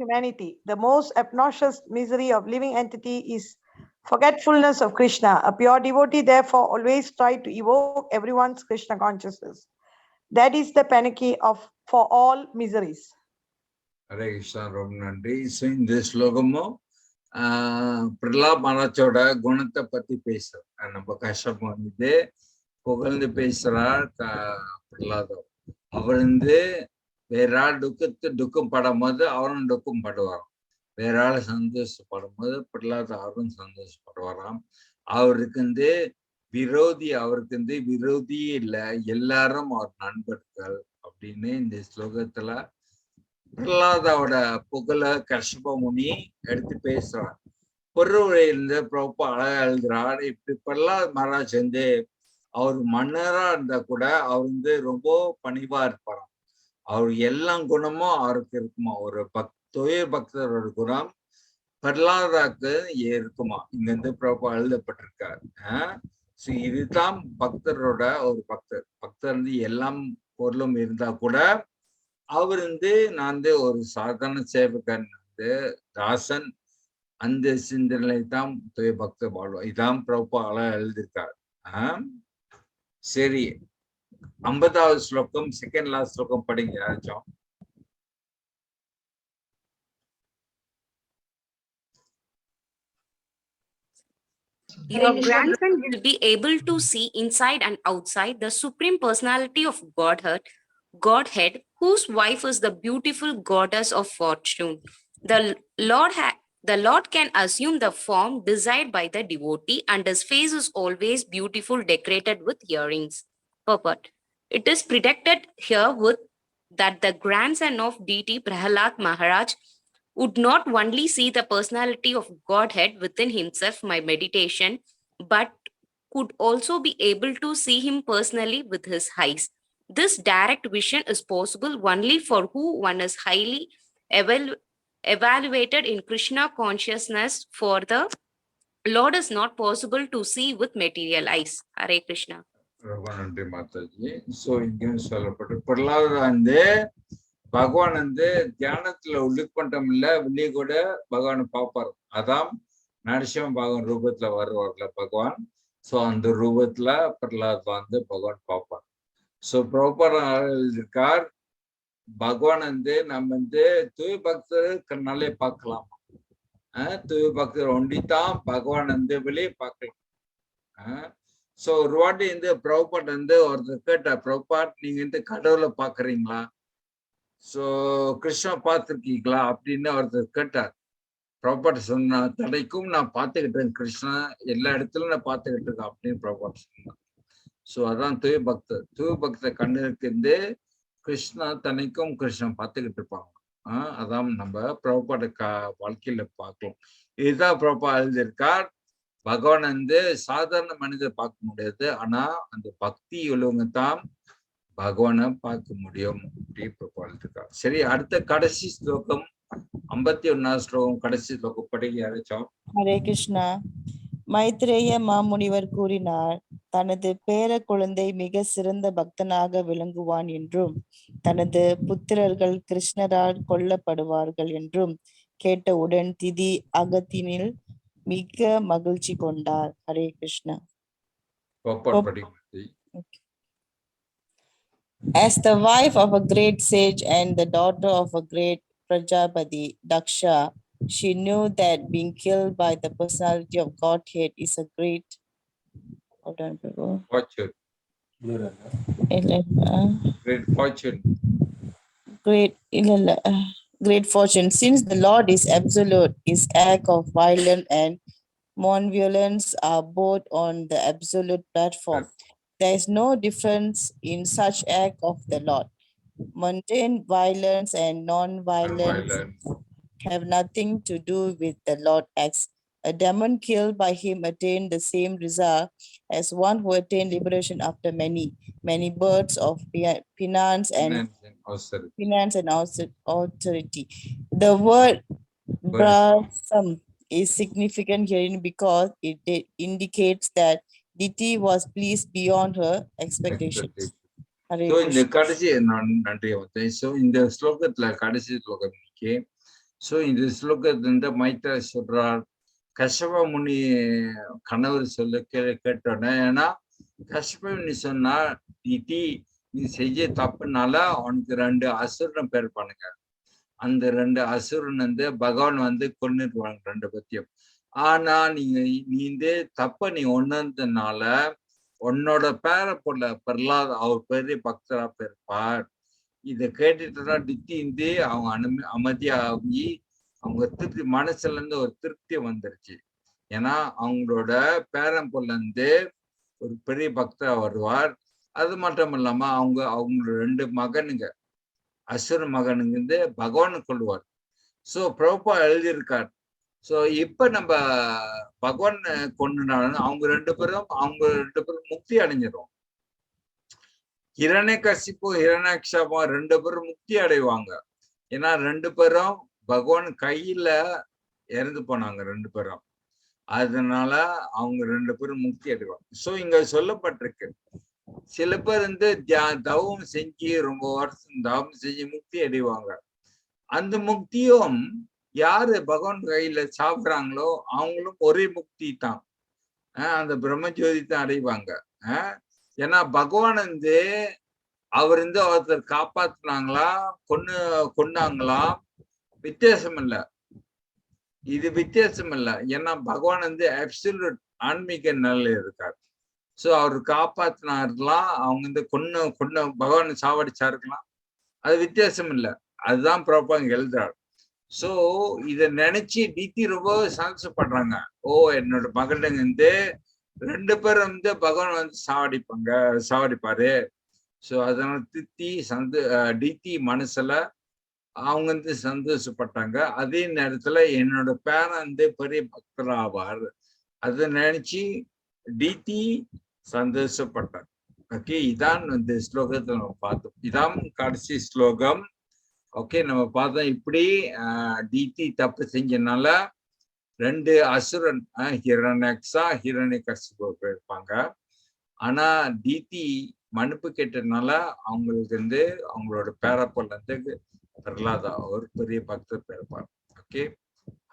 humanity. The most obnoxious misery of living entity is forgetfulness of Krishna. A pure devotee therefore always tries to evoke everyone's Krishna consciousness. That is the panacea for all miseries. Hare Krishna, ரொம்ப நன்றி. So இந்த ஸ்லோகமும் பிரலாத் மகாராஜோட குணத்தை பத்தி பேசுறோம். நம்ம கஷ்டம் வந்து புகழ்ந்து பேசுறார் பிரலாதம். அவர் வந்து வேற ஆள் துக்கம் படும் போது அவரும் துக்கம் படுவாராம். வேற ஆள் சந்தோஷப்படும் போது பிரலாத அவரும் சந்தோஷப்படுவாராம். அவருக்கு வந்து அவருக்கு வந்து விரோதியே இல்லை, எல்லாரும் அவர் நண்பர்கள் அப்படின்னு இந்த ஸ்லோகத்துல பிரலாதோட புகழ கஷ்யப முனி எடுத்து பேசுறார். பொருளுரையிலிருந்து பிரபா அழகா எழுதுறார். இப்படி பிரலாத் மகாராஜ் வந்து அவர் மன்னரா இருந்தா கூட அவர் வந்து ரொம்ப பணிவா இருப்பாராம். அவர் எல்லா குணமும் அவருக்கு இருக்குமா. ஒரு பக்தரோட குணம் பிரலாதாக்கு இருக்குமா. இங்க இருந்து பிரபா எழுதப்பட்டிருக்காரு. இதுதான் பக்தரோட ஒரு பக்தர் வந்து எல்லாம் பொருளும் இருந்தா கூட அவர் வந்து நான் வந்து ஒரு சாதாரண சேவகன் வந்து தாசன், அந்த சிந்தனை தான் பக்தர் வாழ்வார். இதான் பிரபா எழுதியிருக்காரு. சரி, 50வது ஸ்லோகம், செகண்ட் லாஸ்ட் ஸ்லோகம் படிங்க யாராச்சும். Your grandson will be able to see inside and outside the Supreme Personality of Godhead, whose wife is the beautiful goddess of fortune. The Lord can assume the form desired by the devotee, and his face is always beautiful, decorated with earrings. Purport. It is predicted here with that the grandson of deity Prahlad Maharaj would not only see the personality of Godhead within himself by meditation, but could also be able to see him personally with his eyes. This direct vision is possible only for who one is highly evaluated in Krishna consciousness. For the Lord is not possible to see with material eyes. Hare Krishna. ரொம்ப நன்றி Mataji. So இங்கேயும் சொல்லப்பட்டு பிரலாத வந்து பகவான் வந்து தியானத்துல உள்ளுக்கொண்டம் இல்ல, வெளியே கூட பகவானை பார்ப்பார். அதான் நரசிம்ம பகவான் ரூபத்துல வருவார்ல பகவான். ஸோ அந்த ரூபத்துல பிரகலாத் வந்து பகவான் பார்ப்பார். ஸோ ப்ராப்பர் இருக்கார் பகவான் வந்து நம்ம வந்து தூய பக்தர் கண்ணாலே பார்க்கலாம். தூய பக்தர் ஒண்டித்தான் பகவான் வந்து வெளியே பார்க்கலாம். ஸோ ஒரு வாட்டி இந்த ப்ரௌபாட் வந்து ஒருத்தர் கேட்டா, ப்ரௌபாட் நீங்க வந்து கடவுளை பாக்குறீங்களா, ஸோ கிருஷ்ணா பார்த்துருக்கீங்களா அப்படின்னு ஒருத்தர் கேட்டார். ப்ரௌபாட் சொன்னா, தடைக்கும் நான் பார்த்துக்கிட்டேன் கிருஷ்ணா, எல்லா இடத்துலயும் நான் பார்த்துக்கிட்டு இருக்கேன் அப்படின்னு ப்ரௌபாட் சொன்னான். ஸோ அதான் தூய பக்தர். தூய பக்தர் கண்ணுக்கு வந்து கிருஷ்ணா தன்னைக்கும் கிருஷ்ணன் பார்த்துக்கிட்டு இருப்பாங்க. அதான் நம்ம ப்ரௌபாட் வாழ்க்கையில பார்க்கலாம். இதுதான் ப்ரௌபாட் எழுதியிருக்கார். பகவான் வந்து சாதாரண மனிதர் பார்க்க முடியாது, ஆனா அந்த பக்தி உள்ளவங்க தான் பகவானை பார்க்க முடியும் அப்படி. சரி, அடுத்த கடைசி ஸ்லோகம் 51வது ஸ்லோகம், கடைசி ஸ்லோகம் படிக்க யாராச்சும். ஹரே கிருஷ்ணா. மைத்ரேய மாமுனிவர் கூறினார், தனது பேர குழந்தை மிக சிறந்த பக்தனாக விளங்குவான் என்றும் தனது புத்திரர்கள் கிருஷ்ணரால் கொல்லப்படுவார்கள் என்றும் கேட்டவுடன் திதி அகத்தினில் மிக மகிழ்ச்சி கொண்டார். Hare Krishna. As the wife of a great sage and the daughter of a great Prajapati, Daksha, she knew that being killed by the personality of Godhead is a great fortune. Great fortune. Since the Lord is absolute, his act of violence and non-violence are both on the absolute platform. There is no difference in such act of the Lord. Mundane violence and non-violence have nothing to do with the Lord acts. A demon killed by him attained the same result as one who attained liberation after many births of penance and authority. The word brasam is significant herein because it indicates that deity was pleased beyond her expectations. Hare So இந்த Krishna. கடைசி நன்றி வந்தேன். So இந்த ஸ்லோகத்துல கடைசி ஸ்லோகம் இன்னைக்கு. So இந்த ஸ்லோகத்துல இந்த மைத்ரா சொல்றார், கஷ்யப முனி கணவர் சொல்ல கேட்டோன்னே, ஏன்னா கஷ்யப முனி சொன்னா, நீ செய்ய தப்புனால அவனுக்கு 2 அசுரன் பேர் பண்ணுங்க. அந்த 2 அசுரன் வந்து பகவான் வந்து கொன்னுடுவாங்க 2 பத்தியும். ஆனா நீ இந்த தப்ப நீ உணர்ந்ததுனால உன்னோட பேர போல பிரகலாத் அவர் பெரிய பக்தரா இருப்பார். இதை கேட்டுட்டுதான் டித்தி அவங்க அமைதியாகி அவங்க திருப்தி மனசுல இருந்து ஒரு திருப்தி வந்துருச்சு. ஏன்னா அவங்களோட பேரன் போல இருந்து ஒரு பெரிய பக்தரா வருவார். அது மட்டும் இல்லாம அவங்களோட 2 மகனுங்க அசுர மகனுங்க வந்து பகவான் கொள்வார். சோ பிரபா எழுதியிருக்கார். சோ இப்ப நம்ம பகவான் கொண்டுனாலும் அவங்க 2 பேரும் முக்தி அடைஞ்சிடும். ஹிரண்யகசிப்பு ஹிரண்யாக்ஷபம் 2 பேரும் முக்தி அடைவாங்க. ஏன்னா 2 பேரும் பகவான் கையில இறந்து போனாங்க 2 பேரும். அதனால அவங்க 2 பேரும் முக்தி அடைவாங்க. சோ இங்க சொல்லப்பட்டிருக்கு, சில பேர் வந்து தவம் செஞ்சு ரொம்ப வருஷம் தவம் செஞ்சு முக்தி அடைவாங்க. அந்த முக்தியும் யாரு பகவான் கையில சாப்பிடுறாங்களோ அவங்களும் ஒரே முக்தி தான், அந்த பிரம்மஜோதி தான் அடைவாங்க. ஏன்னா பகவான் வந்து அவர் வந்து ஒருத்தர் காப்பாத்துனாங்களா கொண்டாங்களா வித்தியாசம் இல்லை, இது வித்தியாசம் இல்லை. ஏன்னா பகவான் வந்து அப்சல்யூட் ஆன்மீக நிலையில இருக்கார். சோ அவர் காப்பாத்தினாருலாம், அவங்க வந்து கொன்ன பகவான் சாவடிச்சாருக்கலாம், அது வித்தியாசம் இல்லை. அதுதான் ப்ராப்பர் எழுதுறாரு. சோ இத நினைச்சு டித்தி ரொம்ப சந்தோஷப்படுறாங்க. ஓ, என்னோட மகனுங்க வந்து 2 பேரும் வந்து பகவான் வந்து சாவடிப்பாரு. சோ அதனால டித்தி மனசுல அவங்க வந்து சந்தோஷப்பட்டாங்க. அதே நேரத்துல என்னோட பேரன் வந்து பெரிய பக்தர் ஆவார், அதை நினைச்சு டித்தி சந்தோஷப்பட்டார். ஓகே, இதான் இந்த ஸ்லோகத்தை நம்ம பார்த்தோம். இதான் கடைசி ஸ்லோகம். ஓகே, நம்ம பார்த்தோம் இப்படி டித்தி தப்பு செஞ்சனால 2 அசுரன் ஹிரண்யக்ஷா ஹிரண்யகசிபு இருப்பாங்க. ஆனா டித்தி மன்னிப்பு கேட்டதுனால அவங்களுக்கு வந்து அவங்களோட பேரப்பொருள் வந்து பிரகலாதா ஒரு பெரிய பக்தர் இருப்பார். ஓகே,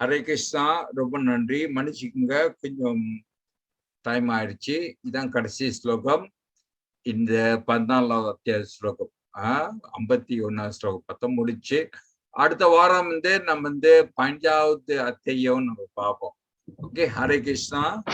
ஹரே கிருஷ்ணா. ரொம்ப நன்றி, மன்னிச்சுக்குங்க, கொஞ்சம் டைம் ஆயிடுச்சு. இதான் கடைசி ஸ்லோகம். இந்த 14வது அத்தியாய ஸ்லோகம் 51வது ஸ்லோகம் 10 முடிச்சு அடுத்த வாரம் நம்ம 5வது அத்தியாயம் நம்ம பார்ப்போம். ஓகே, ஹரே கிருஷ்ணா.